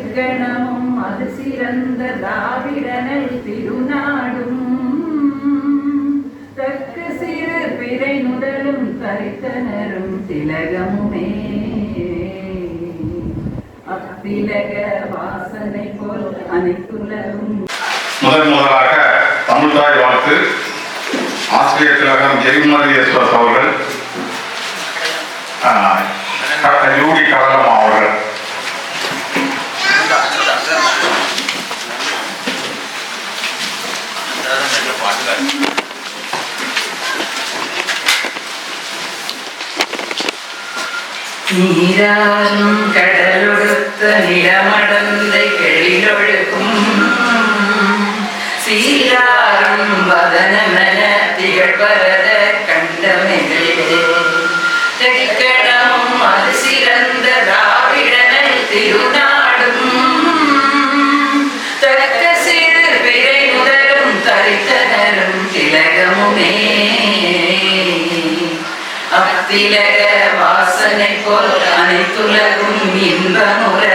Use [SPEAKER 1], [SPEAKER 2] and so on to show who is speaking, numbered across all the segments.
[SPEAKER 1] எக்கணமும் அது சிறந்த திராவிடனை திருநாடும் தக்க சிறு பிறை நுதலும் தரித்தனரும் திலகமுமே அத்திலக வாசனை போல் அனைத்துலகும்.
[SPEAKER 2] முதலாக தமிழ்தாய் வாழ்த்து ஆசிரியர் திலகம் ஜெயக்குமாரி எஸ்வஸ் அவர்கள், யூடி கலகம் அவர்கள்.
[SPEAKER 1] நீராறும் கடலொடுத்த நிலமடந்தை கெழிலொழுக்கும் சீராறும் வதனமென திகழ்வரத கண்டமெகளே தெக்கணமும் அது சிறந்த திராவிடனை திருநாடும் தக்க சிறு பிறை முதலும் தரித்தனரும் திலகமுமே அத்திலக வாசனை போல் அனைத்துலகும் இன்பமுற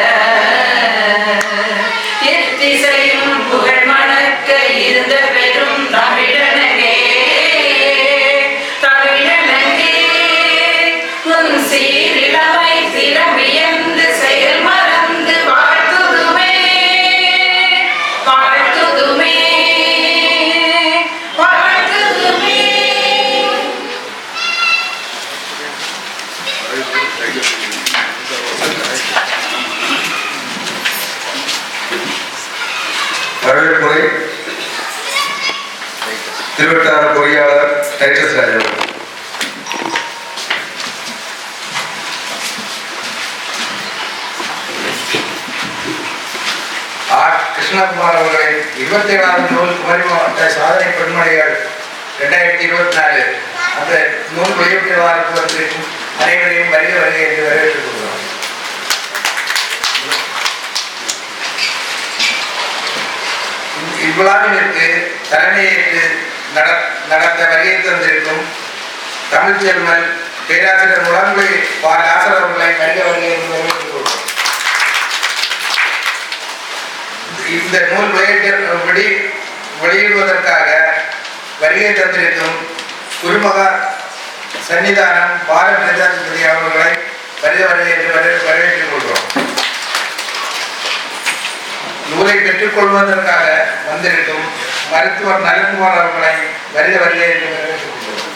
[SPEAKER 1] எத்திசையும் புகழ் மணக்க இருந்த பெரும் தமிழனகே தமிழனகே உன் சீரிழமை திறமியந்து செயல் மறந்து வாழ்த்துதுமே வாழ்த்துதுமே வாழ்த்துதுமே.
[SPEAKER 3] வரவேற்புரை திருவட்டார பொறியாளர் டைட்டஸ் ராஜ் அவர்கள். கிருஷ்ணகுமார் அவர்களின் 27வது நூல் குமரி மாவட்ட சாதனை பெண்மணிகள் 2024 அந்த நூல் வெளியிட்டவாருக்கு வந்திருக்கும் அனைவரையும் வருக வருக என்று வரவேற்றுக் கொள்கிறோம். இவ்விழாவிற்கு தலைமையேற்று நடத்த வருகை தந்திருக்கும் தமிழ் செல்வன் பேராசிரியர் முழங்குழி லாசர் அவர்களை வருக வருகை என்று வரவேற்றுக் கொள்கிறோம். இந்த நூல் வெளியிடுவதற்காக வருகை தந்திருக்கும் குருமகா சன்னிதானம் பாரத் பிரஜாபதி அவர்களை வருக வருகை என்று வரவேற்றுக் கொள்கிறோம். நூலை பெற்றுக் கொள்வதற்காக வந்திருக்கும் மருத்துவர் நலன்குமார் அவர்களை வருக வருக என்று வரவேற்றுக் கொள்கிறோம்.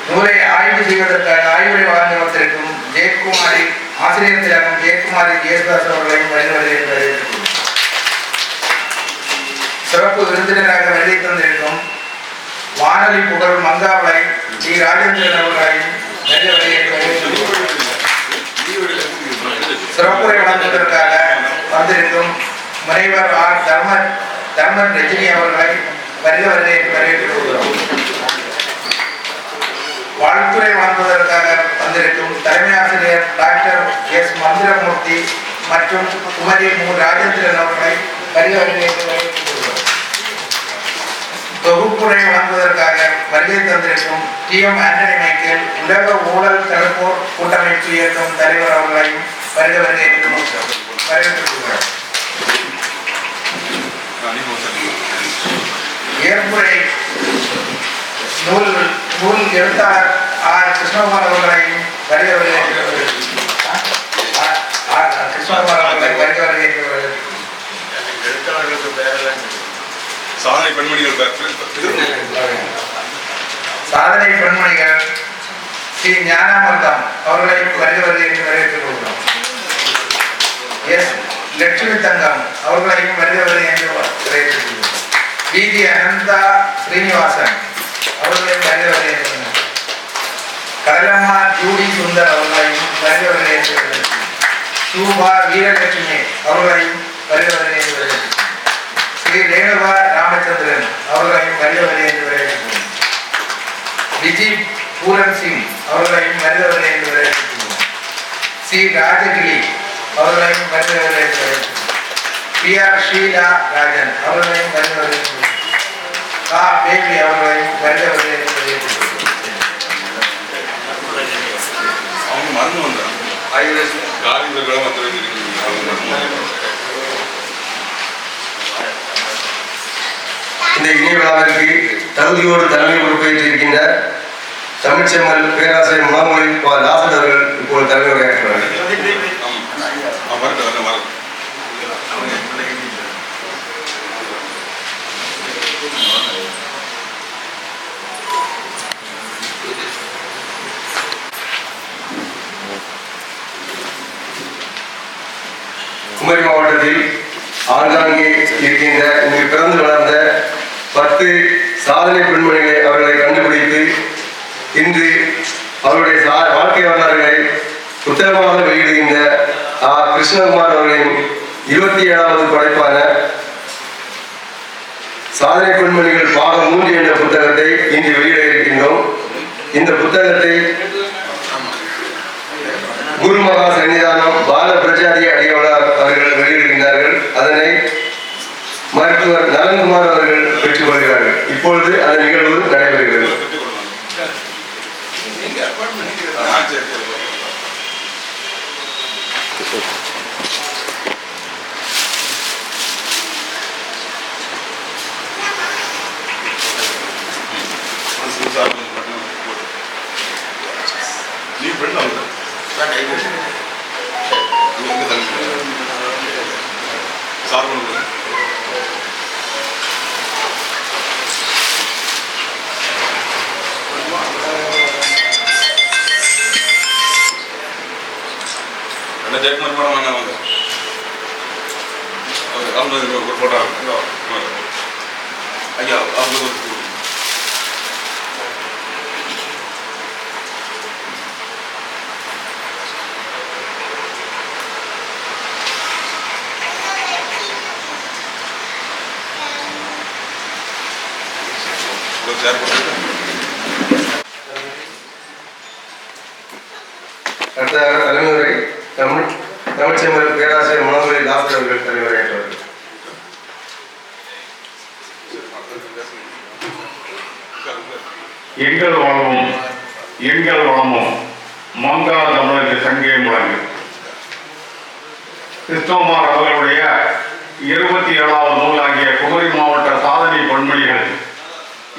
[SPEAKER 3] நூலை ஆய்வு செய்வதற்காக ஆய்வுரை வழங்க வந்திருக்கும் ஜெயக்குமாரி ஆசிரியர் திலகம் ஜெயக்குமாரி ஜெயசுதாஸ் அவர்களையும் வருக வருக என்று வரவேற்றுக் கொள்கிறோம். சிறப்பு விருந்தினராக வருகை தந்திருக்கும் வானொலி புகழ் மங்காவளை டி ராஜேந்திரன் அவர்களையும் வருக வருகை என்று வரவேற்றுக் கொள்கிறோம். சிறப்புரை வழங்குவதற்காக வந்திருக்கும் முனைவர் ஆர் தர்மன் ரஜினி அவர்களை வருக வருகை என்று வரவேற்றுக் கொள்கிறோம். வாழ்த்துறை வழங்குவதற்காக வந்திருக்கும் தலைமை ஆசிரியர் டாக்டர் எஸ் மந்திரமூர்த்தி மற்றும் குமரி ராஜேந்திரன் அவர்களை வருக வருகை என்று வரவேற்றுக் கொள்கிறோம். தொகுப்புரை வழங்குவதற்காக வருகை தந்திருக்கும் டி.எம். ஆண்டனி மைக்கேல் உலக ஊழல் தடுப்போர் கூட்டமைப்பு இயக்கம் தலைவர் அவர்களையும் வருக வருகை என்று வரவேற்றுக் கொள்கிறோம். ஏற்புரை நூல் எழுத்தாளர் ஆர் கிருஷ்ணகுமார் அவர்களையும் வருக வருகை என்று கிருஷ்ணகுமார் அவர்களை வருக வருகை என்று
[SPEAKER 2] சாதனை பெண்மணிகள் ஸ்ரீ ஞானாமிர்தம் அவர்களையும் வருக வருகை என்று வரவேற்றுக் கொள்கிறோம். எஸ் லட்சுமி தங்கம் அவர்களையும் வருக வருகை என்று வரவேற்றுக் கொள்கிறோம். வி.ஜி. அனந்தா ஸ்ரீனிவாசன் அவர்களையும் வருக வருகை என்று கடலம்மா ஜூடி சுந்தர் அவர்களையும் வருக வருகை என்று வரவேற்றுக் சூபா வீரலட்சுமி அவர்களையும் வருக வருகை என்று வரவேற்றுக் ஸ்ரீ ரேணுகா ராமச்சந்திரன் அவர்களையும் வருக வருகை என்று வரவேற்றுக் விஜய் பூரன் சிங் அவர்களையும் வருக வருகை என்று வரவேற்றுக் சி ராஜகிரி அவர்களையும் வருக வருகை என்று வரவேற்றுக் பி.ஆர். ஷீலா ராஜன் அவர்களையும் வருக வருகை என்று கா பேபி அவர்களையும் வருக வருகை என்று வரவேற்றுக்
[SPEAKER 4] அவங்க மறந்து வந்தாங்க. விழாவிற்கு தகுதியோடு தலைமை பொறுப்பேற்றிருக்கின்ற தமிழ்ச்செம்மல் பேராசிரியர் முனமொழி தாசன் அவர்கள் இப்போது தலைமை உரையாற்றுவார்கள். குமரி மாவட்டத்தில் ஆங்காங்கே இருக்கின்ற இங்கு பிறந்து வளர்ந்த 10 சாதனை பெண்மணிகளை அவர்களை கண்டுபிடித்து இன்று அவருடைய வாழ்க்கை வரலாறுகளை புத்தகமாக வெளியிடுகின்ற கிருஷ்ணகுமார் அவர்களின் 27வது படைப்பான சாதனை பெண்மணிகள் பாகம் 3 என்ற புத்தகத்தை இன்று வெளியிட இருக்கின்றோம். இந்த புத்தகத்தை குருமகா சன்னிதானம் பால பிரஜாதி அடியாளர் அவர்கள் வெளியிடுகின்றார்கள். அதனை மருத்துவர் நலன்குமார் அவர்கள் பெற்றுக் கொள்கிறார்கள். இப்பொழுது அந்த நிகழ்வு நடைபெறுகிறது. அடுத்த தலைமுறை தமிழ்ச்செம்மல் பேராசிரியர் முனமொழி தாசன் அவர்கள் தலைவரையாற்றுவார்கள்.
[SPEAKER 5] எங்கள் வாழ்வும் எங்கள் வளமும் மங்கா தமிழருக்கு சங்கே முழங்கு. கிறிஸ்தோமார் அவர்களுடைய 27வது நூலாகிய குமரி மாவட்ட சாதனை பெண்மணிகள்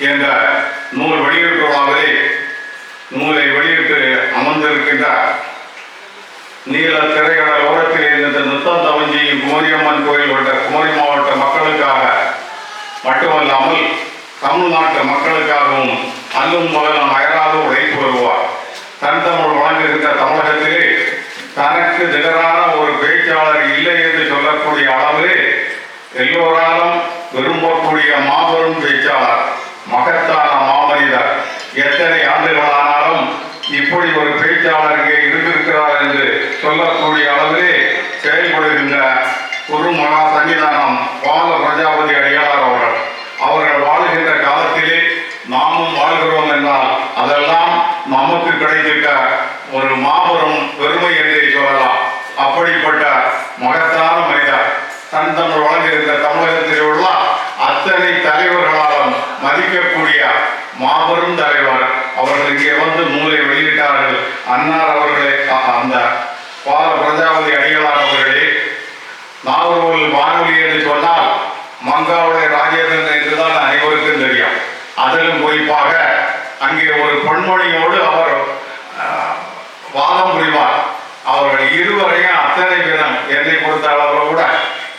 [SPEAKER 5] என்ற நூல் வெளியிட்டுள்ளாகவே நூலை வெளியிட்டு அமர்ந்திருக்கின்றார். நீல திரைக்கடல் ஓரத்தில் இருந்த நித்தம் தவஞ்சியும் குமரியம்மன் கோயில் கொண்ட குமரி மாவட்ட மக்களுக்காக மட்டுமல்லாமல் தமிழ்நாட்டு மக்களுக்காகவும் அல்லும் முதலும் அயராது உழைத்து வருவார். தன் தமிழ் வழங்குகின்ற தமிழகத்திலே தனக்கு நிகரான ஒரு பேச்சாளர் இல்லை என்று சொல்லக்கூடிய அளவிலே எல்லோராலும் விரும்பக்கூடிய மாபெரும் பேச்சாளர், மகத்தான மாமனிதர். எத்தனை ஆண்டுகளானாலும் இப்படி ஒரு பேச்சாளர் இங்கே இருந்திருக்கிறார் என்று சொல்லக்கூடிய அளவிலே செயல்படுகின்ற குருமகா சன்னிதானம் பால பிரஜாபதி அடியாளர் அவர்கள் வாழுகின்ற காலத்திலே நாமும் வாழ்கிறோம் என்றால் அதெல்லாம் நமக்கு கிடைத்திருக்க ஒரு மாபெரும் பெருமை என்றே சொல்லலாம். அப்படிப்பட்ட மகத்தான மனிதர் தன் தமிழ் வழங்குகின்ற தமிழகத்தில் உள்ள அத்தனை தலைவர்களாலும் மதிக்கக்கூடிய மாபெரும் தலைவர். அவர்கள் இங்கே வந்து நூலை வெளியிட்டார்கள். அன்னார் அவர்களே, அந்த பால பிரஜாபதி அடிகளார் அவர்களே, நாகர்கோவில் வானொலி என்று சொன்னால் மங்காவுடைய ராஜேந்திரன் என்றுதான் அனைவருக்கும் தெரியும். அதிலும் குறிப்பாக அங்கே ஒரு பெண்மணியோடு அவர் வாதம் புரிவார். அவர்கள் இருவரையும் அத்தனை பேரும் என்னை பொறுத்த அளவில் கூட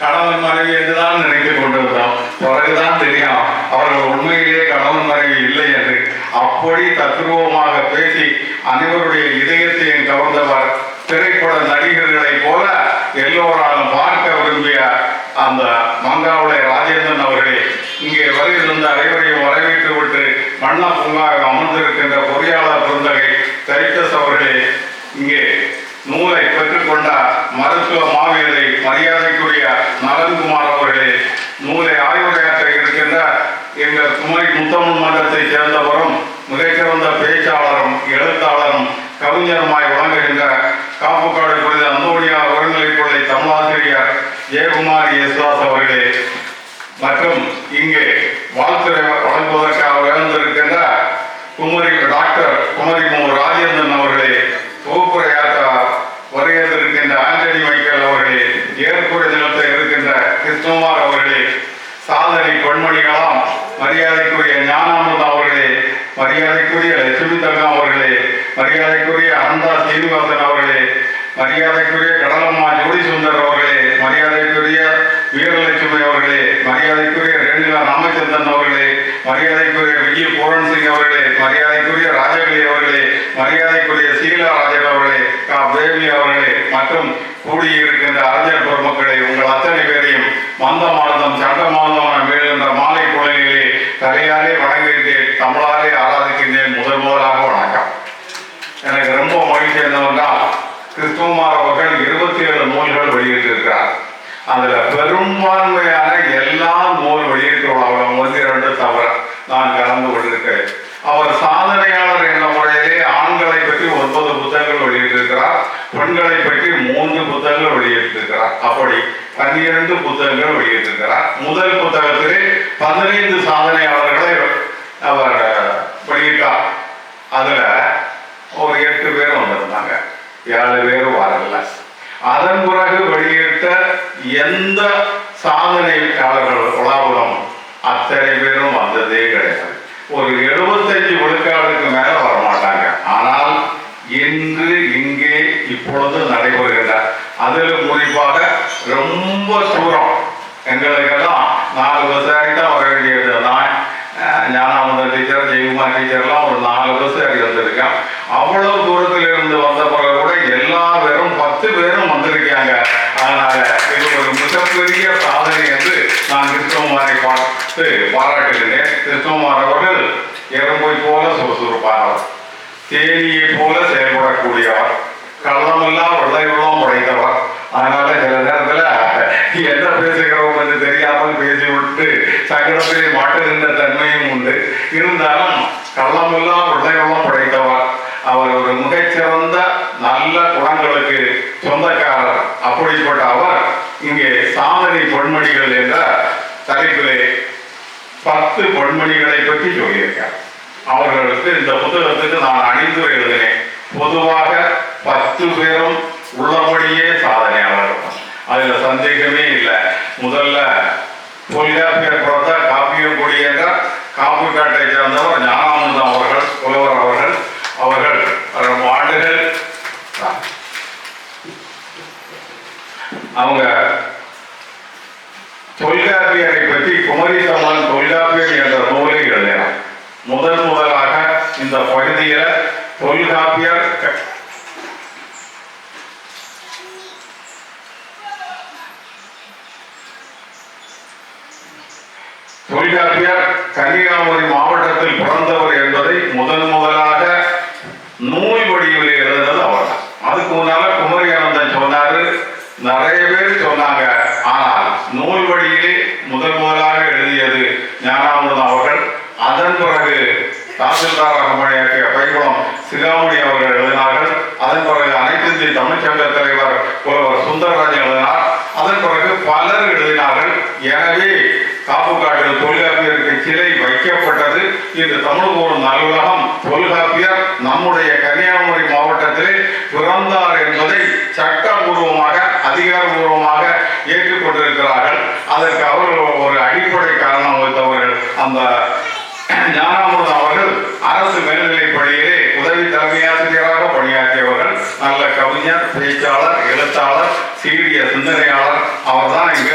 [SPEAKER 5] கணவன் மனைவி என்றுதான் நினைத்துக் கொண்டிருந்தோம். பிறகுதான் தெரியும் அவர்கள் உண்மையிலேயே கணவன் மனைவி இல்லை என்று. அப்படி தத்ரூபமாக பேசி அனைவருடைய இதயத்தையும் கவர்ந்தவர். திரைப்பட நடிகர்களை போல எல்லோராலும் பார்க்க விரும்பிய அந்த மங்காவுடைய ராஜேந்திரன் அவர்களே, இங்கே வருகின்ற அனைவரையும் வரவேற்று விட்டு மன்னா பூங்காவில் அமர்ந்திருக்கின்ற பொறியாளர் பெருந்தகை தைத்தஸ் அவர்களே, இங்கே நூலை பெற்றுக்கொண்ட மருத்துவ மாவீரரை மரியாதைக்குரிய நலன்குமார் அவர்களே, நூலை ஆய்வுரையாற்ற இருக்கின்ற எங்கள் குமரி முத்தமிழ் மன்றத்தை சேர்ந்தவரும் மிகச்சிறந்த பேச்சாளரும் எழுத்தாளரும் கவிஞருமாய் வழங்குகின்ற காப்புக்காடு புனித அந்தோணியார் உயர்நிலைப்பள்ளி தமிழாசிரியர் ஜெயக்குமாரி யேசுதாஸ் அவர்களே, மற்றும் இங்கே வாழ்த்துறை வழங்குவதற்காக உயர்ந்திருக்கின்ற டாக்டர் குமரி மு ராஜேந்திரன் அவர்களே, தொகுப்புரையாற்ற வருகின்றிருக்கின்ற ஆண்டனி மைக்கேல் அவர்களே, ஏற்புரை நிலத்தில் இருக்கின்ற கிருஷ்ணகுமார் அவர்களே, சாதனை பெண்மணிகளாம் மரியாதைக்கு லட்சுமி தங்கம் அவர்களே, மரியாதைக்குரிய அனந்தா சீனிவாசன் அவர்களே, மரியாதைக்குரிய கடலம்மா ஜோடி சுந்தர் அவர்களே, மரியாதைக்குரிய வீரலட்சுமி அவர்களே, மரியாதைக்குரிய ரேணுகா ராமச்சந்திரன் அவர்களே, மரியாதைக்குரிய விஜய் பூரன் சிங் அவர்களே, மரியாதைக்குரிய ராஜகலி அவர்களே, மரியாதைக்குரிய சீலா ராஜன் அவர்களே, கா பேபி அவர்களே மற்றும் கூடியிருக்கின்ற அறிஞர் பெருமக்களே, உங்கள் அத்தனை பேரையும் மந்தமானதம் சண்டமானதமான மேலுகின்ற மாலை குழந்தைகளே தலையாலே வணங்குகின்றேன், தமிழாலே ஆராதிக்கின்றேன். முதலாக வணக்கம். எனக்கு ரொம்ப மகிழ்ச்சி என்னவென்றால் கிறிஸ்துவமார் அவர்கள் 27 நூல்கள் வெளியிட்டிருக்கிறார். அதுல பெரும்பான்மையான எல்லா நூல் வெளியிட்டுள்ளவர்களும் 1-2 தவிர நான் கலந்து கொண்டிருக்கிறேன். அவர் சாதனையாளர் என்ற முறையிலே ஆண்களை பற்றி 9 புத்தகங்கள் வெளியிட்டிருக்கிறார், பெண்களை பற்றி 3 புத்தகங்கள் வெளியிட்டிருக்கிறார். அப்படி 12 புத்தகங்கள் வெளியிட்டிருக்கிறார். முதல் புத்தகத்திலே 15 சாதனையாளர்களை அவர் வெளியிட்டார். அதுல ஒரு 8 பேர் வந்திருந்தாங்க, 7 பேர் வரல. அதன் பிறகு வெளியிட்ட எந்த சாதனையாளர்கள் உலகம் அத்தனை பேரும் வந்ததே கிடையாது. ஒரு 75 விழுக்காடுக்கு மேல வரமாட்டாங்க. ஆனால் இன்று இங்கே இப்பொழுது நடைபெறுகின்ற அதில் குறிப்பாக ரொம்ப தூரம் எங்களுக்கெல்லாம் 4 வருஷம் தான் வர வேண்டியது. நான் ஞானானந்த டீச்சர், ஜெயக்குமார் டீச்சர்லாம் ஒரு 4 வருஷம் வந்திருக்கேன். அவ்வளவு தூரத்தில் இருந்து வந்த பிறகு கூட எல்லா பேரும் 10 பேரும் வந்திருக்காங்க. அதனால இது ஒரு மிகப்பெரிய சாதனை என்று நான் கிறிஸ்துவமாரை பார்த்து பாராட்டுகிறேன். கிறிஸ்துவமார் அவர்கள் எறும்பை போல சுறுசுறுப்பானவர், தேனியை போல செயல்படக்கூடியவர், கள்ளமெல்லாம் வெள்ளையுள்ளம் உடைத்தவர். அதனால சில நேரத்துல என்ன பேசுகிறோம் என்று தெரியாமல் பேசிவிட்டு சங்கடத்திலே மாட்டுகின்ற தன்மையும் உண்டு. இருந்தாலும் கள்ளமெல்லாம் வெள்ளையுள்ளம் உடைத்தவர். அவர் ஒரு மிகச்சிறந்த நல்ல குணங்களுக்கு சொந்தக்காரர். அப்படிப்பட்ட அவர் இங்கே சாதனை பொன்மணிகள் என்ற தலைப்பிலே 10 பொன்மணிகளை பற்றி சொல்லியிருக்கார். அவர்களுக்கு இந்த புத்தகத்துக்கு நான் அணிந்துரை எழுதினேன். பொதுவாக 10 பேரும் உள்ளபடியே சாதனையாளர்கள், அதுல சந்தேகமே இல்லை. முதல்ல தொல்காப்பியர் பிறந்த காப்பியம் கொடி என்ற காப்புக்காட்டை சேர்ந்தவர் ஞானானந்தம் அவர்கள், புலவர் அவர்கள். அவர்கள் ஆண்டுகள் அவங்க தொல்காப்பியரை பற்றி குமரி தமிழன் தொல்காப்பியர் என்ற நூலை எழுதினார். முதலாக இந்த பகுதியில தொல்காப்பியர் கன்னியாகுமரி மாவட்டத்தில் பிறந்தவர் என்பதை முதலாக நூல் வடிவில் எழுதுனது அவர் தான். அதுக்கு முன்னால குமரி ஆனந்தன் சொன்னாரு, நிறைய பேர் சொன்னாங்க. ஆனால் நூல் வடியிலே முதலாக எழுதியது ஞானானந்தம் அவர்கள். அதன் பிறகு தாசில்தாராக பணியாற்றிய பைகுளம் சிகாமணி அவர்கள் எழுதினார்கள். அதன் பிறகு அனைத்து இந்திய தமிழ்ச்சங்க தலைவர் புலவர் சுந்தரராஜன் எழுதினார். அதன் பிறகு பலர் எழுதினார்கள். எனவே காப்புக்காட்டில் தொல்காப்பியருக்கு சிலை வைக்கப்பட்டது. இன்று தமிழ் கூறும் அலுவலகம் தொல்காப்பியர் நம்முடைய கன்னியாகுமரி மாவட்டத்திலே பிறந்தார் என்பதை சட்டபூர்வமாக அதிகாரபூர்வமாக ஏற்றுக்கொண்டிருக்கிறார்கள். அதற்கு அவர்கள் ஒரு அடிப்படை காரணம் வைத்தவர்கள். அந்த ஞானானந்தம் அவர்கள் அரசு மேல்நிலைப் பள்ளியிலே உதவி தலைமையாசிரியராக பணியாற்றியவர்கள். நல்ல கவிஞர், பேச்சாளர், எழுத்தாளர், சீரிய சிந்தனையாளர். அவர் தான் இங்க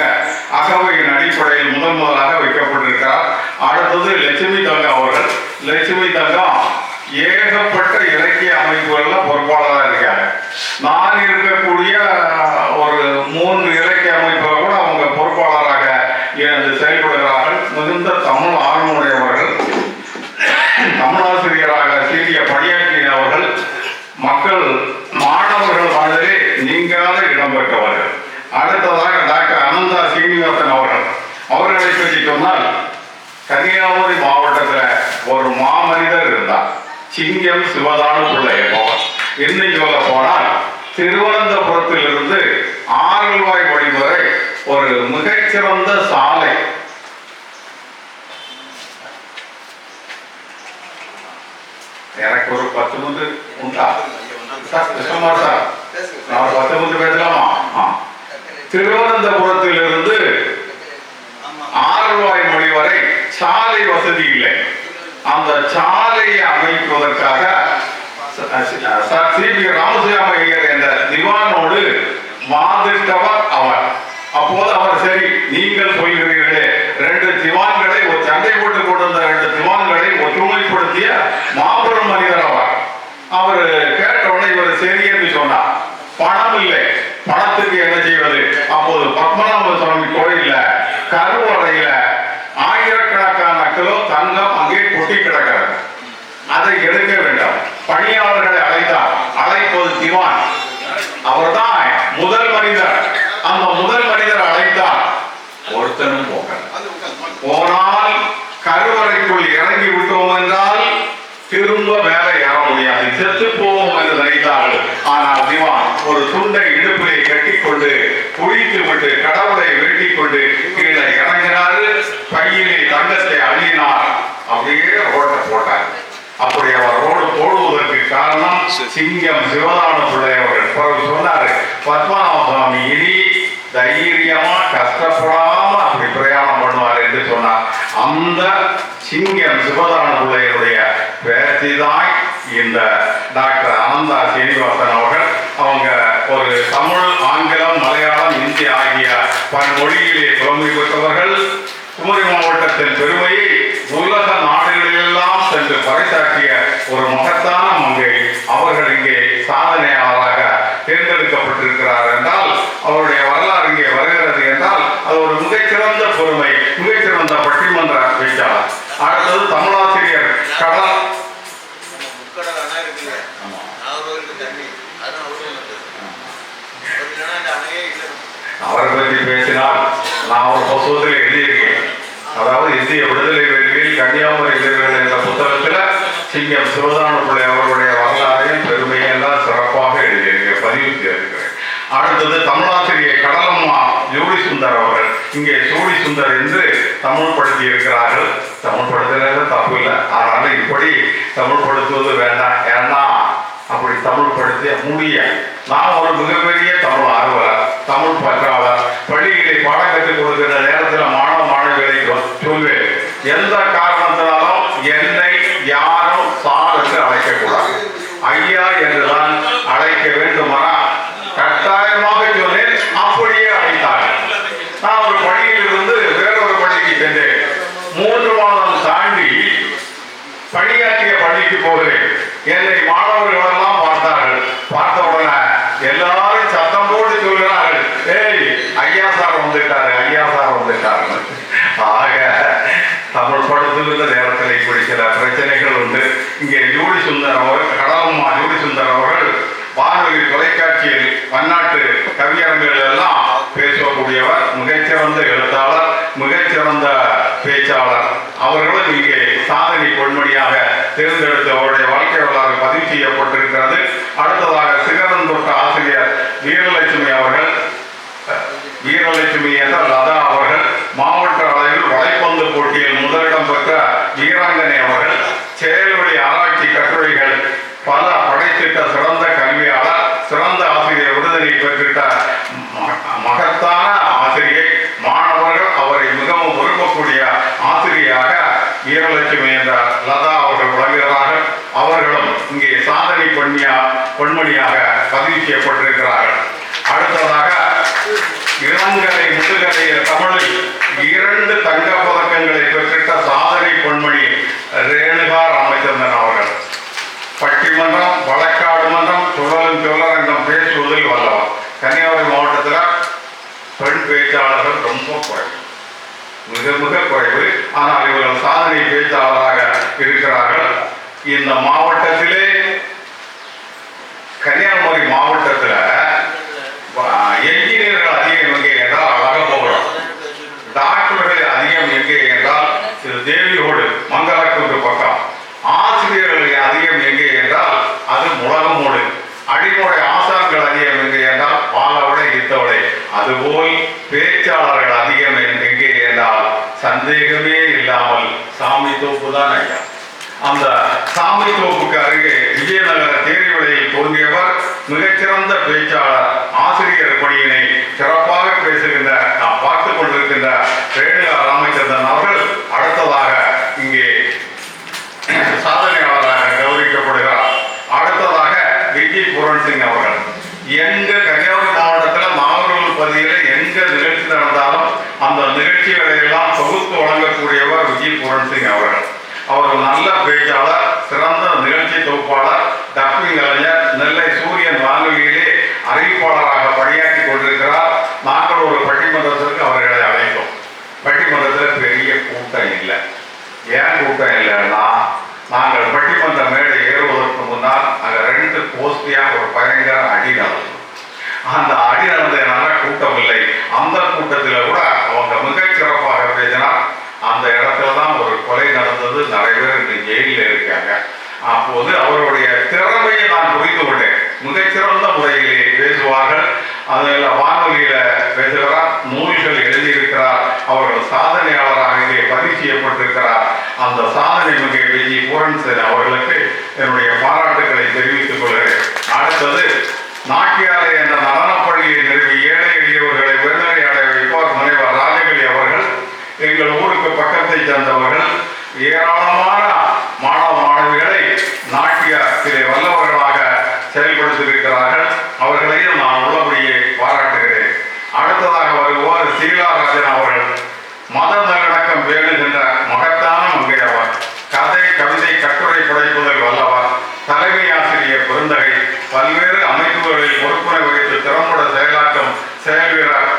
[SPEAKER 5] அகவையின் அடிப்படையில் முதலாக வைக்கப்பட்டிருக்கிறார். அடுத்தது லட்சுமி தங்கம் அவர்கள். லட்சுமி தங்கம் ஏகப்பட்ட இலக்கிய அமைப்புகள்ல பொறுப்பாளராக இருக்காங்க. நான் இருக்கக்கூடிய ஒரு 3 இலக்கிய அமைப்புகள் கூட அவங்க பொறுப்பாளராக இருந்து செயல்படுகிறார்கள். மிகுந்த தமிழ் ஆர்வமுடையவர்கள், தமிழாசிரியராக சீரிய பணியாற்றியவர்கள், மக்கள் மாணவர்கள் மனதிலே நீங்காத இடம்பெற்றவர்கள். அடுத்ததாக டாக்டர் அனந்தா சீனிவாசன் அவர்கள். அவர்களை பற்றி சொன்னால் கன்னியாகுமரி மாவட்டத்தில் ஒரு மாமனிதர் இருந்தார், சிங்கம் சிவதானு பிள்ளை என்பவர். இன்னும் சொல்ல போனால் திருவனந்தபுரத்தில் இருந்து ஆரல்வாய் வழி வரை ஒரு மிகச்சிறந்த சாலை, எனக்கு ஒரு 10 முந்து உண்டா சார்? கிருஷ்ணமார் சார், நான் 10 முந்து பேசலாமா? திருவனந்தபுரத்தில் இருந்து ஆரல்வாய் மொழி வரை சாலை வசதி இல்லை. அந்த சாலையை அமைப்பதற்காக சார் சி.பி. ராமசுவாமி ஐயர் என்ற திவானோடு வாதிட்டவர் அவர். அப்போது அவர் சரி நீங்கள் சொல்கிறீர்களே 2 திவான்களை ஒரு சண்டை போட்டு கொண்டிருந்த 2 திவான்களை ஒற்றுமைப்படுத்திய மாபெரும் மனிதர் அவர் கேட்டவுடனே இவர் சரி என்று சொன்னார். பணம் இல்லை, பணத்துக்கு என்ன செய்வது? அப்போது பத்மநாப சுவாமி கோயில்ல கருவறையில ஆயிரக்கணக்கான கிலோ தங்கம் அங்கே கொட்டி கிடக்கிறது. அதை எடுக்க வேண்டாம். பணியாளர்களை அழைத்தார். அழைப்பது திவான். அவர்தான் முதல் மனிதர். அந்த முதல் மனிதர் அழைத்தார். ஒருத்தனும் போனால் கருவறைக்குள் இறங்கி விட்டோம் என்றால் திரும்ப மேலே ஏற முடியாது, செத்து போவோம் என்று நினைத்தார்கள். ஆனால் திவான் ஒரு துண்டை இடுப்பிலே கட்டிக்கொண்டு குளித்து விட்டு கடவுளை வேண்டிக் கொண்டு கீழே இறங்கினார். கையிலே தங்கத்தை அள்ளினார். அப்படியே ரோட்டை போட்டார். அப்படி அவர் ரோடு போடுவதற்கு காரணம் சிங்கம் சிவதான பிள்ளை அவர்கள். பிறகு சொன்னாரு, பத்மநாப சுவாமி இனி தைரியமா கஷ்டப்படாம அப்படி பிரயாணம் பண்ணுவார் என்று சொன்னார். அந்த சிங்கம் சிவதான பிள்ளையுடைய பேத்தி தான் இந்த டாக்டர் அனந்தா சீனிவாசன் அவர்கள். அவங்க ஒரு தமிழ், ஆங்கிலம், மலையாளம், இந்தி ஆகிய பன்மொழியிலே புலமை பெற்றவர்கள். குமரி மாவட்டத்தின் பெருமையை உலக நாடுகளிலெல்லாம் சென்று பறைசாற்றிய ஒரு மகத்தான மங்கை அவர்கள் இங்கே சாதனையாளராக தேர்ந்தெடுக்கப்பட்டிருக்கிறார் என்றால் அவருடைய வரலாறு இங்கே வருகிறது என்றால் அது ஒரு மிகச்சிறந்த பெருமை, மிகச்சிறந்த பட்டிமன்ற பேச்சாளர். அடுத்தது தமிழாசிரியர் கடல் அவரை பற்றி பேசினால் நான் ஒரு புத்தகத்தில் எழுதியிருக்கேன். அதாவது இந்திய விடுதலை வேள்வியில் கன்னியாகுமரி வீரர்கள் என்ற புத்தகத்தில் சிங்கம் சிவதான பிள்ளை அவர்களுடைய வரலாறையும் பெருமையும் எல்லாம் சிறப்பாக எழுதியிருக்கிறேன், பதிவு செய்திருக்கிறேன். அடுத்தது தமிழாசிரியர் கடலம்மா ஜோடி சுந்தர் அவர்கள். இங்கே ஜோடி சுந்தர் என்று தமிழ் படுத்தி இருக்கிறார்கள். தமிழ் படுத்துறது தப்பு இல்லை, ஆனாலும் இப்படி தமிழ் படுத்துவது வேண்டாம். ஏன்னா அப்படி தமிழ் படுத்த முடிய நான் ஒரு மிகப்பெரிய தமிழ் ஆர்வலர், தமிழ் பற்றாளர். பள்ளியிலே பாடம் கற்றுக் கொடுக்கிற நேரத்தில் மாணவ மாணவிகளை சொல்வேன், எந்த காரணத்தினாலும் என்னை யாரும் சார் என்று அழைக்கக்கூடாது, ஐயா என்றுதான் அழைக்க வேண்டுமானா கட்டாயமாக சொன்னேன். அப்படியே அழைத்தார்கள். நான் ஒரு பள்ளியில் இருந்து வேறொரு பள்ளிக்கு சென்றேன். 3 மாதம் தாண்டி பணியாற்றிய பள்ளிக்கு போகிறேன். என்னை மாணவர்கள் எல்லாம் பார்த்தார்கள். பார்த்த உடனே எல்லாரும் சத்தம் போட்டு சொல்கிறார்கள், ஏய் ஐயா சார் வந்துட்டாரு, ஐயா சார் வந்துட்டாரு. ஆக தமிழ் படுத்துகிற நேரத்தில் இப்படி சில பிரச்சனைகள் உண்டு. இங்கே ஜோடி சுந்தர் அவர்கள், கடலம்மா ஜோடி சுந்தர் அவர்கள் வானொலி தொலைக்காட்சியில் பன்னாட்டு கவியரங்குகள் எல்லாம் பேசக்கூடியவர், மிகச்சிறந்த எழுத்தாளர், மிகச்சிறந்த பேச்சாளர். அவர்களும் இங்கே சாதனை பொன்மணியாக தேர்ந்தெடுத்து அவருடைய வாழ்க்கை வரலாறு பதிவு செய்யப்பட்டிருக்கிறது. அடுத்ததாக சிகரம் தொட்ட ஆசிரியர் வீரலட்சுமி அவர்கள். வீரலட்சுமி என்ற லதா அவர்கள் மாவட்ட அளவில் வலைப்பந்து போட்டியில் முதலிடம் பெற்ற வீராங்கனை அவர்கள். செயல்வழி ஆராய்ச்சி கட்டுரைகள் பல படைத்திட்ட சிறந்த கல்வியாளர், சிறந்த ஆசிரியர் விருதினை பெற்றிட்ட மகத்தான ஆசிரியை. மாணவர்கள் அவரை மிகவும் விரும்பக்கூடிய ஆசிரியாக வீரலட்சுமி என்ற லதா அவர்கள் விளங்குகிறார்கள். அவர்களும் இங்கே சாதனை பொன்மணியாக பதிவு செய்யப்பட்டிருக்கிறார்கள். அடுத்ததாக இளங்கலை முதுகலையில் தமிழில் 2 தங்கப் பதக்கங்களை பெற்றிட்ட சாதனை பொன்மணி ரேணுகா ராமச்சந்திரன் அவர்கள். பட்டிமன்றம், வழக்காடு மன்றம், சுழலும் சொல்லரங்கம் பேசுவதில் வல்லவர். கன்னியாகுமரி மாவட்டத்தில் பெண் பேச்சாளர்கள் ரொம்ப குறைவு, மிக மிக குறைவு. ஆனால் இவர்கள் சாதனை பேச்சாளராக இருக்கிறார்கள். இந்த மாவட்டத்திலே, கன்னியாகுமரி மாவட்டத்தில் என்ஜினியர்கள் அதிகம் எங்கே என்றால் அழகப்போகிறோம், டாக்டர்கள் அதிகம் எங்கே என்றால் தேவியோடு மங்களக்குன்று பக்கம், ஆசிரியர்கள் அதிகம் எங்கே என்றால் அது முழகமோடு, அடிமுறை ஆசான்கள் அதிகம் எங்கே என்றால் பாலவடை இத்தவடை, அதுபோல் பேச்சாளர்கள் அதிகம் எங்கே என்றால் சந்தேகமே இல்லாமல் சாமி தோப்பு தான் ஐயா. அந்த சாமி தோப்புக்கு அருகே விஜயநகர தேரிவளையில் தோன்றியவர், மிகச்சிறந்த பேச்சாளர், ஆசிரியர் பணியினை சிறப்பாக பேசுகின்ற நாம் பார்த்துக் கொண்டிருக்கின்ற ரேணுகா ராமச்சந்திரன் அவர்கள். அடுத்ததாக இங்கே விஜய் பூரன் சிங் அவர்கள். எங்க கன்னியாகுமரி மாவட்டத்தில் நாகர்கோவில் பகுதியில் எங்க நிகழ்ச்சி நடந்தாலும் அந்த நிகழ்ச்சிகளை எல்லாம் தொகுத்து வழங்கக்கூடியவர் விஜய் பூரன் சிங் அவர்கள். அவர் நல்ல பேச்சாளர், சிறந்த நிகழ்ச்சி தொகுப்பாளர், டப்பிங் கலைஞர், நெல்லை சூரியன் வானொலியிலே அறிவிப்பாளராக பணியாற்றி கொண்டிருக்கிறார். நாங்கள் ஒரு பட்டிமன்றத்திற்கு அவர்களை அழைத்தோம். பட்டிமன்றத்தில் பெரிய கூட்டம் இல்லை. ஏன் கூட்டம் இல்லைன்னா, நாங்கள் பட்டிமன்ற மேடை ஏறுவதற்கு முன்னால் அங்கே 2 கோஷ்டியாக ஒரு பயங்கர அடி நடந்தது. அந்த அடி நடந்ததுனால கூட்டம் இல்லை. அந்த கூட்டத்தில் கூட அவங்க மிகச்சிறப்பாக பேசினார். அந்த இடத்துல தான் ஒரு கொலை நடந்தது. நிறைய பேர் இந்த ஜெயிலில் இருக்காங்க. அப்போது அவருடைய திறமையை நான் புரிந்து கொண்டேன். மிகச்சிறந்த முறையிலே பேசுவார்கள். அதில் வானொலியில பேசுகிறார், நூல்கள் எழுதியிருக்கிறார். அவர்கள் சாதனையாளராக இங்கே பதிவு செய்யப்பட்டிருக்கிறார். அந்த சாதனை மிக விஜய் பூரன் சிங் அவர்களுக்கு என்னுடைய பாராட்டுக்களை தெரிவித்துக் கொள்கிறேன். அடுத்தது, நாட்டியாலை என்ற நடனப்பள்ளியை நிறுவி ஏழை எளியவர்களை உயர்நிலை அடைய வைப்பார் முனைவர் ராஜகலி அவர்கள். எங்கள் ஊருக்கு பக்கத்தை சேர்ந்தவர்கள். ஏராளமான மாணவ மாணவிகளை நாட்டியத்திலே வல்லவர்களாக செயல்படுத்தியிருக்கிறார்கள். அவர்களையும் நான் உள்ளபடியே பாராட்டுகிறேன். அடுத்ததாக வருவார் சீலாராஜன் அவர்கள். மத நல்லடக்கம் வேணுகின்ற மகத்தான மங்கையவர். கதை, கவிதை, கட்டுரை படைப்பதில் வல்லவர். தலைமை ஆசிரியர் பெருந்தகை. பல்வேறு அமைப்புகளில் பொறுப்புரை வகித்து திறம்பட செயலாற்றும் செயல்வீரர்.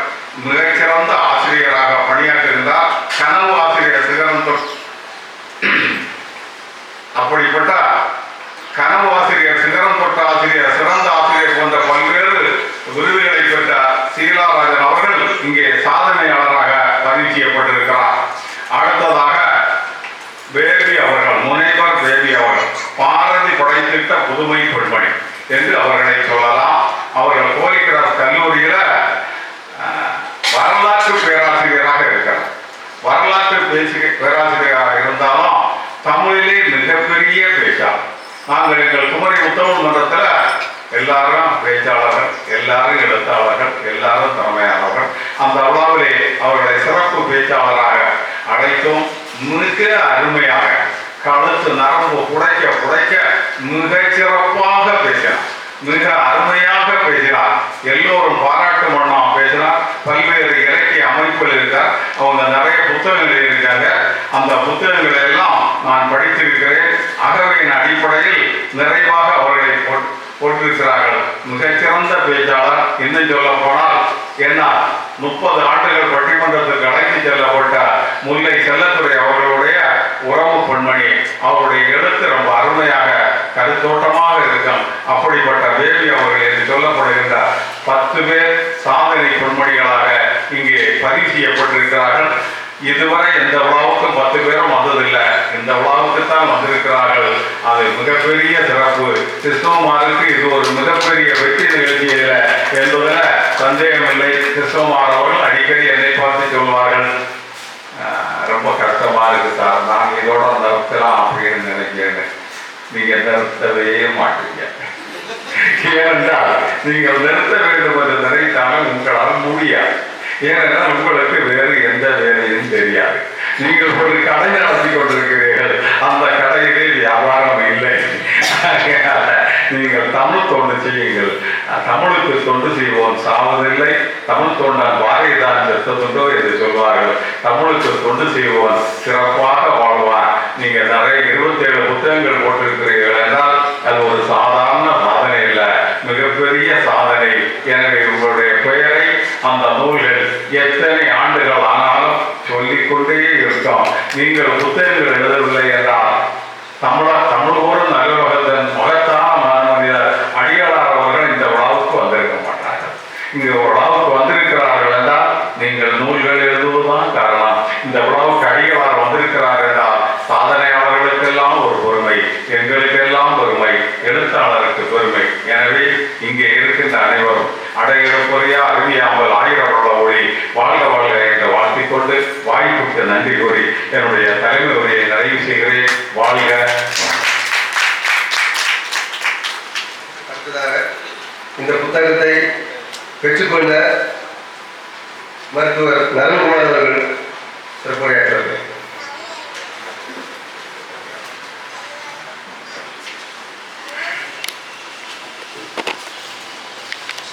[SPEAKER 5] மிகச்சிறந்த ஆசிரியராக பணியாற்றுகின்றார். கனவு ஆசிரியர் சிகரம் அப்படிப்பட்ட கனவு ஆசிரியர், சிகரம் தொட்ட ஆசிரியர், சிறந்த ஆசிரியர் போன்ற பல்வேறு விருதுகளை பெற்ற சீலாராஜன் அவர்கள் இங்கே சாதனையாளராக பதிவு செய்யப்பட்டிருக்கிறார். அடுத்ததாக பேபி அவர்கள், முனைவர் பேபி அவர்கள். பாரதி படைத்திட்ட புதுமை பெண்மணி என்று அவர்களை சொல்லலாம். அவர்கள் கோலிகிராஸ் கல்லூரியில வரலாற்று பேராசிரியராக இருக்கிறார். வரலாற்று பேராசிரியராக இருந்தாலும் தமிழிலே மிகப்பெரிய பேச்சாளர். நாங்கள் எங்கள் குமரி உத்தம மன்றத்தில் எல்லாரும் பேச்சாளர்கள், எல்லாரும் எழுத்தாளர்கள், எல்லாரும் திறமையாளர்கள். அந்த விழாவிலே அவர்களை சிறப்பு பேச்சாளராக அழைத்தும் மிக அருமையாக கழுத்து நரம்பு புடைக்க புடைக்க மிக சிறப்பாக பேசினார். மிக அருமையாக பேசினார். எல்லோரும் பாராட்டும் வண்ணம் பேசினார். பல்வேறு இலக்கிய அமைப்புகள் இருக்கார். அவங்க நிறைய புத்தகங்கள் இருக்காங்க. அந்த புத்தகங்கள் எல்லாம் நான் படித்திருக்கிறேன். அகவையின் அடிப்படையில் நிறைவாக அவர்களை போட்டிருக்கிறார்கள். மிகச்சிறந்த பேச்சாளர். இன்னும் சொல்ல போனால் என்ன, 30 ஆண்டுகள் பட்டிமன்றத்திற்கு அழைத்து செல்லப்பட்ட முல்லை செல்லத்துறை அவர்களுடைய உறவு பெண்மணி. அவருடைய எழுத்து ரொம்ப அருமையாக கருத்தோட்டமாக இருக்கும். அப்படிப்பட்ட பேபி அவர்கள் என்று சொல்லப்படுகின்ற 10 பேர் சாதனை பெண்மணிகளாக இங்கே பதிவு செய்யப்பட்டிருக்கிறார்கள். இதுவரை எந்த விழாவுக்கும் 10 பேரும் வந்ததில்லை. இந்த விழாவுக்கு தான் வந்திருக்கிறார்கள். அது மிகப்பெரிய சிறப்பு. கிருஷ்ணகுமாருக்கு இது ஒரு மிகப்பெரிய வெற்றி நிகழ்ச்சியில என்பதில் சந்தேகமில்லை. கிருஷ்ணகுமார் அவர்கள் அடிக்கடி என்னை பார்த்து சொல்வார்கள், ரொம்ப கஷ்டமா இருக்கு சார், நான் இதோட நிறுத்தலாம் அப்படின்னு நினைக்கிறேன். நீங்க நிறுத்தவே மாட்டீங்க. ஏனென்றால் நீங்கள் நிறுத்த வேண்டும் என்று நினைத்தாலும் உங்களால் முடியாது. ஏனென்றால் உங்களுக்கு வேறு எந்த வேலையும் தெரியாது. நீங்கள் ஒரு கடை நடத்தி கொண்டிருக்கிறீர்கள். அந்த கடையிலே வியாபாரம் இல்லை. நீங்கள் தமிழ் தொண்டு செய்யுங்கள். தமிழுக்கு தொண்டு செய்வோம் சாவதில்லை. தமிழ் தொண்டால் வாரைதான் செத்ததுண்டோ என்று சொல்வார்கள். தமிழுக்கு தொண்டு செய்வோம் சிறப்பாக வாழ்வார். நீங்க நிறைய 27 புத்தகங்கள் போட்டிருக்கிறீர்கள் என்றால் அது ஒரு சாதாரண சாதனை இல்லை, மிகப்பெரிய சாதனை. எனவே உங்களுடைய பெயரை அந்த நூல்கள் எத்தனை ஆண்டுகள் ஆனாலும் சொல்லிக்கொண்டே இருக்கும். நீங்கள் புத்தகங்கள் எழுதவில்லை என்றால் தமிழோரும் நகர்வகத்தின் மகத்தான மனிதர் அடியாளர் அவர்கள் இந்த விழாவுக்கு வந்திருக்க மாட்டார்கள். இங்கு விழாவுக்கு வந்திருக்கிறார்கள் என்றால் நீங்கள் நூல்கள் எழுதுவதுதான் காரணம். இந்த விழாவுக்கு அடியாளர் வந்திருக்கிறார் என்றால் சாதனையாளர்களுக்கெல்லாம் ஒரு பெருமை, எங்களுக்கெல்லாம் பெருமை, எழுத்தாளருக்கு பெருமை. எனவே இங்கே இருக்கின்ற அனைவரும் அடையெடுப்பொறியா அறிவியாமல் ஆயிரவர்கள ஒளி வாழ்க வாழ்க என்று வாழ்த்திக் கொண்டு வாய்ப்புக்கு நன்றி கூறி என்னுடைய தலைமை உரையை நிறைவு செய்கிறேன். வாழ்க.
[SPEAKER 4] அடுத்ததாக இந்த புத்தகத்தை பெற்றுக்கொண்ட மருத்துவர் நலன்குமார் அவர்கள் சிறப்புரையாற்றுவார்கள்.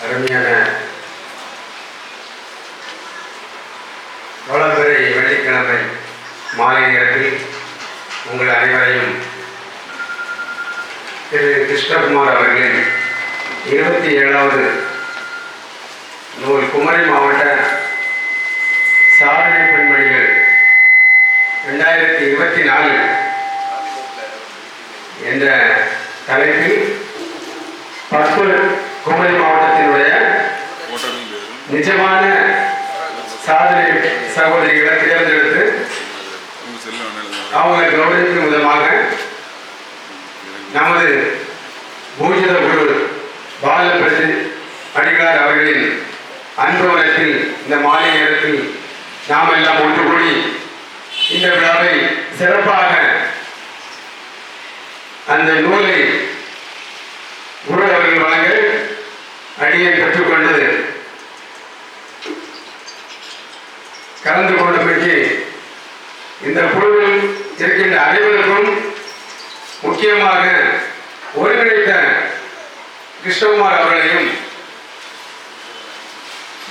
[SPEAKER 6] அருமையான வளம்பெறை வெள்ளிக்கிழமை மாலை நேரத்தில் உங்கள் அனைவரையும் திரு கிருஷ்ணகுமார் அவர்களின் 27வது நூல் குமரி மாவட்ட சாதனை பெண்மணிகள் 2024 என்ற தலைப்பில் 10 குமரி மாவட்டத்தினுடைய நிஜமான சாதனை சகோதரிகளை தேர்ந்தெடுத்து அவங்களை கௌரவிக்கும் விதமாக நமது பூஜித குரு பாலபிரதி அடிகளார் அவர்களின் அன்புவனத்தில் இந்த மாலை நேரத்தில் நாம் எல்லாம் ஒன்று கூடி இந்த விழாவை சிறப்பாக அந்த நூலை குரு அவர்கள் வழங்க அடியை பெற்றுக்கொண்டு கலந்து கொண்டமைக்கு இந்த குழுவில் இருக்கின்ற அனைவருக்கும் முக்கியமாக ஒருங்கிணைத்த கிருஷ்ணகுமார் அவர்களையும்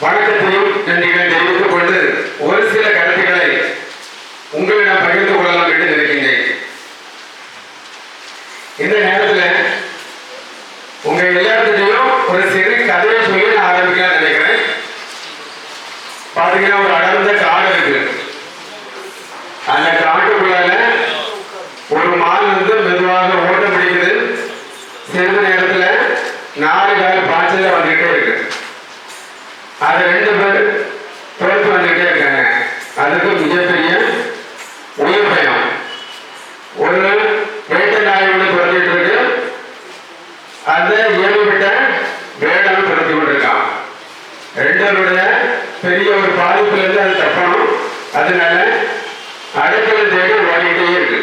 [SPEAKER 6] வணக்கத்தையும் நன்றிகளை தெரிவித்துக் கொண்டு ஒரு சில கருத்துக்களை உங்களிடம் பகிர்ந்து கொள்ளலாம் என்று நினைக்கின்றேன். இந்த நேரத்தில் உங்க எல்லாத்துலையும் ஒரு சிறு கதையை சொல்லி நான் ஆரம்பிக்கலாம் நினைக்கிறேன். பாத்தீங்கன்னா ஒரு அடர்ந்த காடு இருக்கு. அந்த காட்டுக்குள்ளால ஒரு மான் வந்து மெதுவாக ஓட்டம் பிடிக்குது. சிறிது நேரத்துல 4 கால் பாய்ச்சல வந்துகிட்டே இருக்கு. அது 2 பேர் தோற்று வந்துகிட்டே இருக்காங்க. அதுக்கு மிகப்பெரிய உயிர் பயம். ஒரு வேட்டை நாய் ஒன்று துரத்திட்டு இருக்கு. அந்த ஏழுவிட்ட வேடம் துரத்தி கொண்டிருக்கான். 2 பேருடைய பெரிய ஒரு பாதிப்புல இருந்து அது தப்பணும். அதனால அடைக்கலை தேடி ஓடிக்கிட்டே இருக்கு.